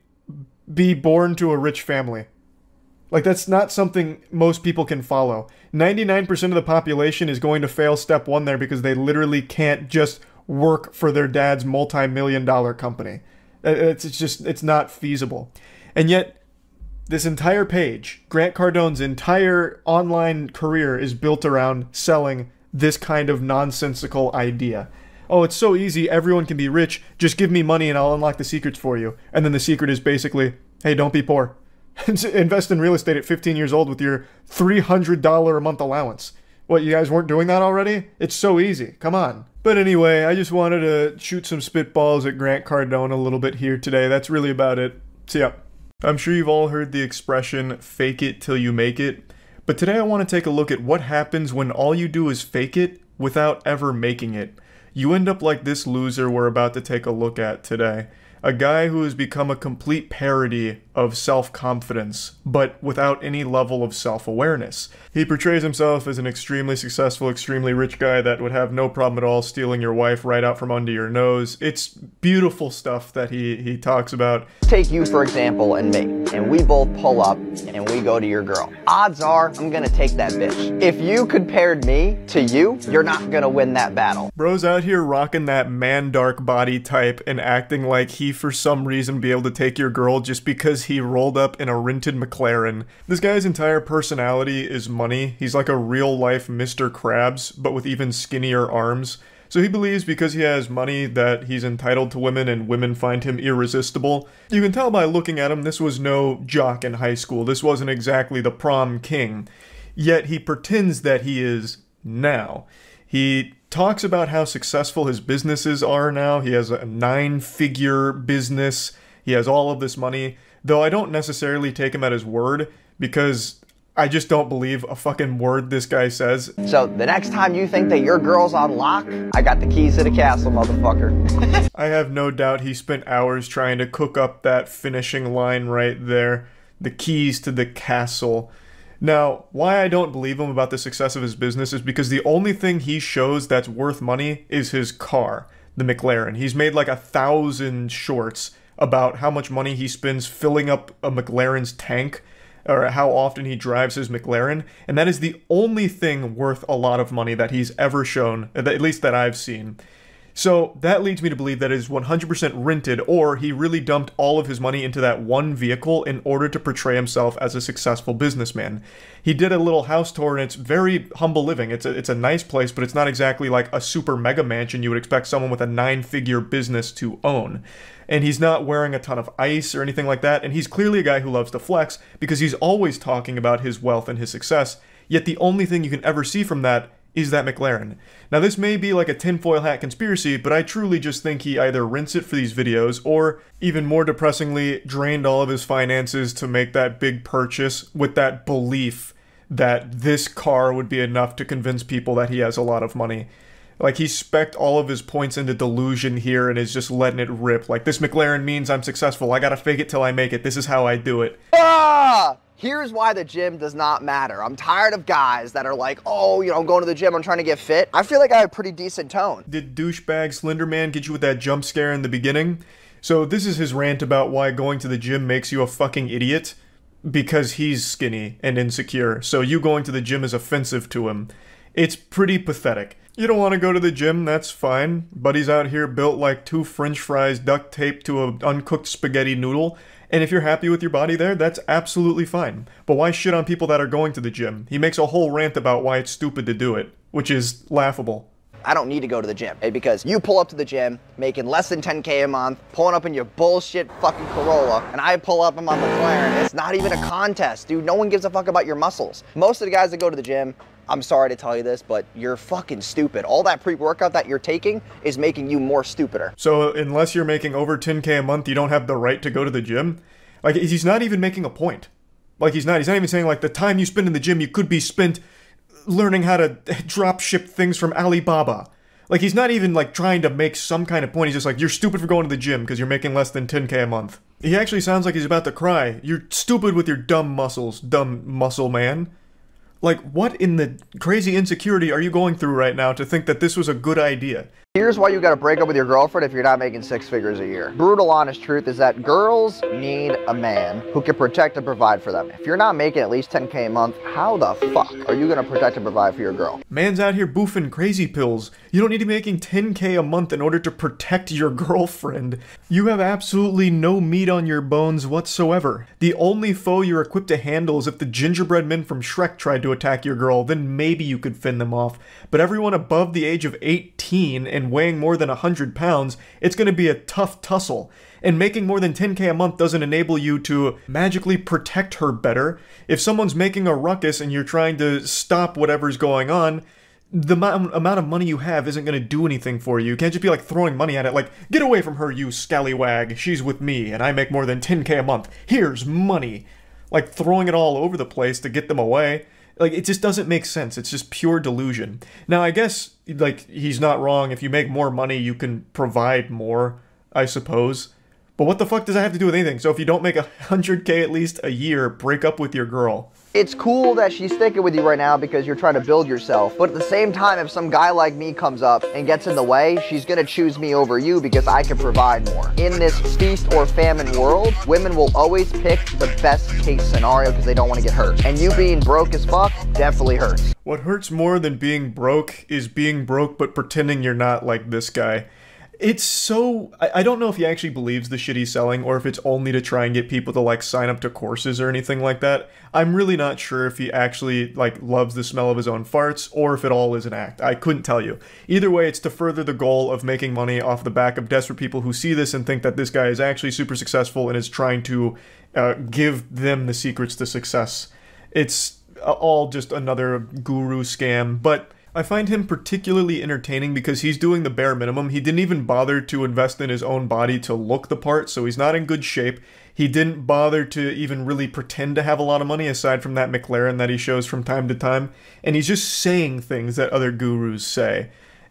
be born to a rich family. Like, that's not something most people can follow. 99% of the population is going to fail step 1 there because they literally can't just work for their dad's multi-million-dollar company. It's not feasible. And yet, this entire page, Grant Cardone's entire online career is built around selling this kind of nonsensical idea. Oh, it's so easy, everyone can be rich, just give me money and I'll unlock the secrets for you. And then the secret is basically, hey, don't be poor. Invest in real estate at 15 years old with your $300 a month allowance. What, you guys weren't doing that already? It's so easy, come on. But anyway, I just wanted to shoot some spitballs at Grant Cardone a little bit here today. That's really about it. See ya. I'm sure you've all heard the expression, fake it till you make it. But today I want to take a look at what happens when all you do is fake it without ever making it. You end up like this loser we're about to take a look at today. A guy who has become a complete parody of self-confidence, but without any level of self-awareness. He portrays himself as an extremely successful, extremely rich guy that would have no problem at all stealing your wife right out from under your nose. It's beautiful stuff that he talks about. Take you, for example, and me, and we both pull up and we go to your girl. Odds are I'm gonna take that bitch. If you compared me to you, you're not gonna win that battle. Bro's out here rocking that man-dark body type and acting like he for some reason be able to take your girl just because he rolled up in a rented McLaren. This guy's entire personality is money. He's like a real-life Mr. Krabs, but with even skinnier arms. So he believes because he has money that he's entitled to women and women find him irresistible. You can tell by looking at him this was no jock in high school. This wasn't exactly the prom king. Yet he pretends that he is now. He talks about how successful his businesses are now. He has a 9-figure business. He has all of this money, though I don't necessarily take him at his word, because I just don't believe a fucking word this guy says. So the next time you think that your girl's on lock, I got the keys to the castle, motherfucker. I have no doubt he spent hours trying to cook up that finishing line right there. The keys to the castle. Now, why I don't believe him about the success of his business is because the only thing he shows that's worth money is his car, the McLaren. He's made like 1,000 shorts about how much money he spends filling up a McLaren's tank, or how often he drives his McLaren, and that is the only thing worth a lot of money that he's ever shown, at least that I've seen. So that leads me to believe that it is 100% rented, or he really dumped all of his money into that one vehicle in order to portray himself as a successful businessman. He did a little house tour, and it's very humble living. It's a nice place, but it's not exactly like a super mega mansion you would expect someone with a 9-figure business to own. And he's not wearing a ton of ice or anything like that, and he's clearly a guy who loves to flex because he's always talking about his wealth and his success, yet the only thing you can ever see from that is that McLaren. Now this may be like a tinfoil hat conspiracy, but I truly just think he either rents it for these videos, or even more depressingly, drained all of his finances to make that big purchase with that belief that this car would be enough to convince people that he has a lot of money. Like, he specced all of his points into delusion here and is just letting it rip. Like, this McLaren means I'm successful. I gotta fake it till I make it. This is how I do it. Ah! Here's why the gym does not matter. I'm tired of guys that are like, oh, you know, I'm going to the gym, I'm trying to get fit. I feel like I have a pretty decent tone. Did douchebag Slenderman get you with that jump scare in the beginning? So this is his rant about why going to the gym makes you a fucking idiot. Because he's skinny and insecure, so you going to the gym is offensive to him. It's pretty pathetic. You don't want to go to the gym, that's fine. Buddy's out here built like 2 french fries duct taped to an uncooked spaghetti noodle. And if you're happy with your body there, that's absolutely fine. But why shit on people that are going to the gym? He makes a whole rant about why it's stupid to do it, which is laughable. I don't need to go to the gym, because you pull up to the gym making less than 10K a month, pulling up in your bullshit fucking Corolla, and I pull up in my McLaren. It's not even a contest, dude. No one gives a fuck about your muscles. Most of the guys that go to the gym, I'm sorry to tell you this, but you're fucking stupid. All that pre-workout that you're taking is making you more stupider. So unless you're making over 10K a month, you don't have the right to go to the gym? Like, he's not even making a point. Like, he's not even saying, like, the time you spend in the gym, you could be spent learning how to drop ship things from Alibaba. Like, he's not even, like, trying to make some kind of point. He's just like, you're stupid for going to the gym because you're making less than 10K a month. He actually sounds like he's about to cry. You're stupid with your dumb muscles, dumb muscle man. Like, what in the crazy insecurity are you going through right now to think that this was a good idea? Here's why you gotta break up with your girlfriend if you're not making 6 figures a year. Brutal honest truth is that girls need a man who can protect and provide for them. If you're not making at least 10K a month, how the fuck are you gonna protect and provide for your girl? Man's out here boofing crazy pills. You don't need to be making 10K a month in order to protect your girlfriend. You have absolutely no meat on your bones whatsoever. The only foe you're equipped to handle is if the gingerbread men from Shrek tried to attack your girl, then maybe you could fend them off. But everyone above the age of 18 and weighing more than 100 pounds, it's going to be a tough tussle. And making more than 10K a month doesn't enable you to magically protect her better. If someone's making a ruckus and you're trying to stop whatever's going on, the amount of money you have isn't going to do anything for you. You can't just be like throwing money at it like, get away from her, you scallywag. She's with me and I make more than 10K a month. Here's money. Like throwing it all over the place to get them away. Like, it just doesn't make sense. It's just pure delusion. Now, I guess, like, he's not wrong. If you make more money, you can provide more, I suppose. But what the fuck does that have to do with anything? So if you don't make 100K at least a year, break up with your girl. It's cool that she's sticking with you right now because you're trying to build yourself. But at the same time, if some guy like me comes up and gets in the way, she's gonna choose me over you because I can provide more. In this feast or famine world, women will always pick the best case scenario because they don't want to get hurt. And you being broke as fuck definitely hurts. What hurts more than being broke is being broke but pretending you're not, like this guy. It's so... I don't know if he actually believes the shit he's selling or if it's only to try and get people to, like, sign up to courses or anything like that. I'm really not sure if he actually, like, loves the smell of his own farts or if it all is an act. I couldn't tell you. Either way, it's to further the goal of making money off the back of desperate people who see this and think that this guy is actually super successful and is trying to give them the secrets to success. It's all just another guru scam, but... I find him particularly entertaining because he's doing the bare minimum. He didn't even bother to invest in his own body to look the part, so he's not in good shape. He didn't bother to even really pretend to have a lot of money aside from that McLaren that he shows from time to time. And he's just saying things that other gurus say.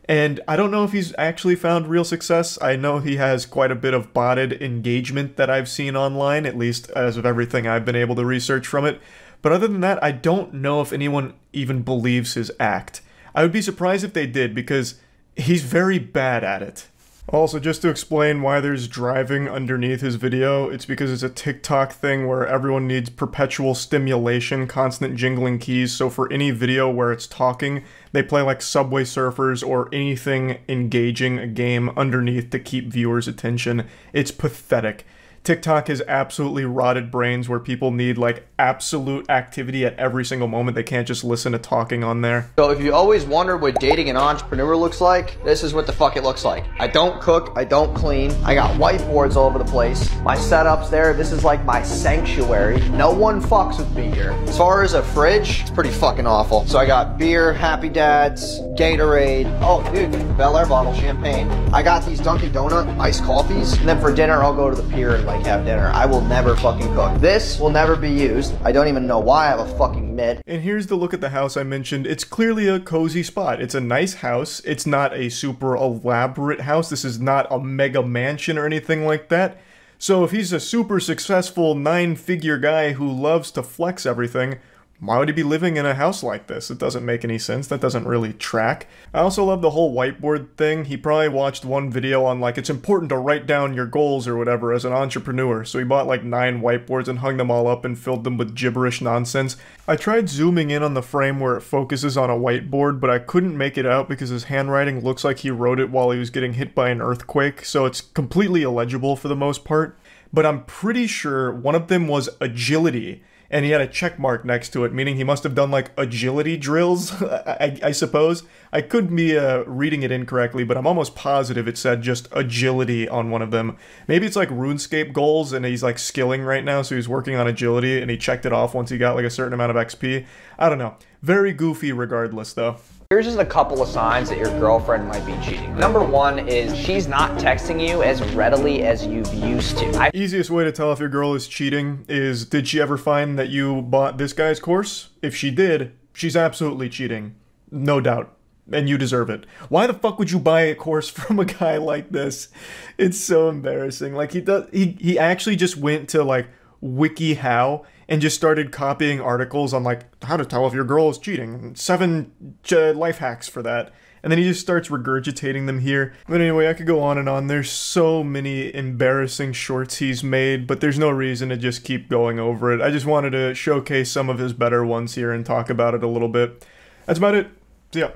And I don't know if he's actually found real success. I know he has quite a bit of botted engagement that I've seen online, at least as of everything I've been able to research from it. But other than that, I don't know if anyone even believes his act. I would be surprised if they did, because he's very bad at it. Also, just to explain why there's driving underneath his video, it's because it's a TikTok thing where everyone needs perpetual stimulation, constant jingling keys, so for any video where it's talking, they play like Subway Surfers or anything engaging a game underneath to keep viewers' attention. It's pathetic. TikTok has absolutely rotted brains where people need like absolute activity at every single moment. They can't just listen to talking on there. So if you always wonder what dating an entrepreneur looks like, this is what the fuck it looks like. I don't cook, I don't clean, I got whiteboards all over the place. My setup's there, this is like my sanctuary. No one fucks with me here. As far as a fridge, it's pretty fucking awful. So I got beer, Happy Dads, Gatorade, oh dude, Bel Air bottle, champagne. I got these Dunkin' Donut iced coffees, and then for dinner I'll go to the pier and like have dinner. I will never fucking cook. This will never be used. I don't even know why I have a fucking mitt. And here's the look at the house I mentioned. It's clearly a cozy spot. It's a nice house. It's not a super elaborate house. This is not a mega mansion or anything like that. So if he's a super successful 9-figure guy who loves to flex everything, why would he be living in a house like this? It doesn't make any sense. That doesn't really track. I also love the whole whiteboard thing. He probably watched one video on like, it's important to write down your goals or whatever as an entrepreneur. So he bought like 9 whiteboards and hung them all up and filled them with gibberish nonsense. I tried zooming in on the frame where it focuses on a whiteboard, but I couldn't make it out because his handwriting looks like he wrote it while he was getting hit by an earthquake. So it's completely illegible for the most part. But I'm pretty sure one of them was agility. And he had a check mark next to it, meaning he must have done like agility drills, I suppose. I could be reading it incorrectly, but I'm almost positive it said just agility on one of them. Maybe it's like RuneScape goals and he's like skilling right now, so he's working on agility and he checked it off once he got like a certain amount of XP. I don't know. Very goofy regardless though. Here's just a couple of signs that your girlfriend might be cheating. Number one is she's not texting you as readily as you've used to. Easiest way to tell if your girl is cheating is, did she ever find that you bought this guy's course? If she did, she's absolutely cheating. No doubt. And you deserve it. Why the fuck would you buy a course from a guy like this? It's so embarrassing. Like he actually just went to like WikiHow and just started copying articles on like how to tell if your girl is cheating. 7 life hacks for that. And then he just starts regurgitating them here. But anyway, I could go on and on. There's so many embarrassing shorts he's made, but there's no reason to just keep going over it. I just wanted to showcase some of his better ones here and talk about it a little bit. That's about it. See ya.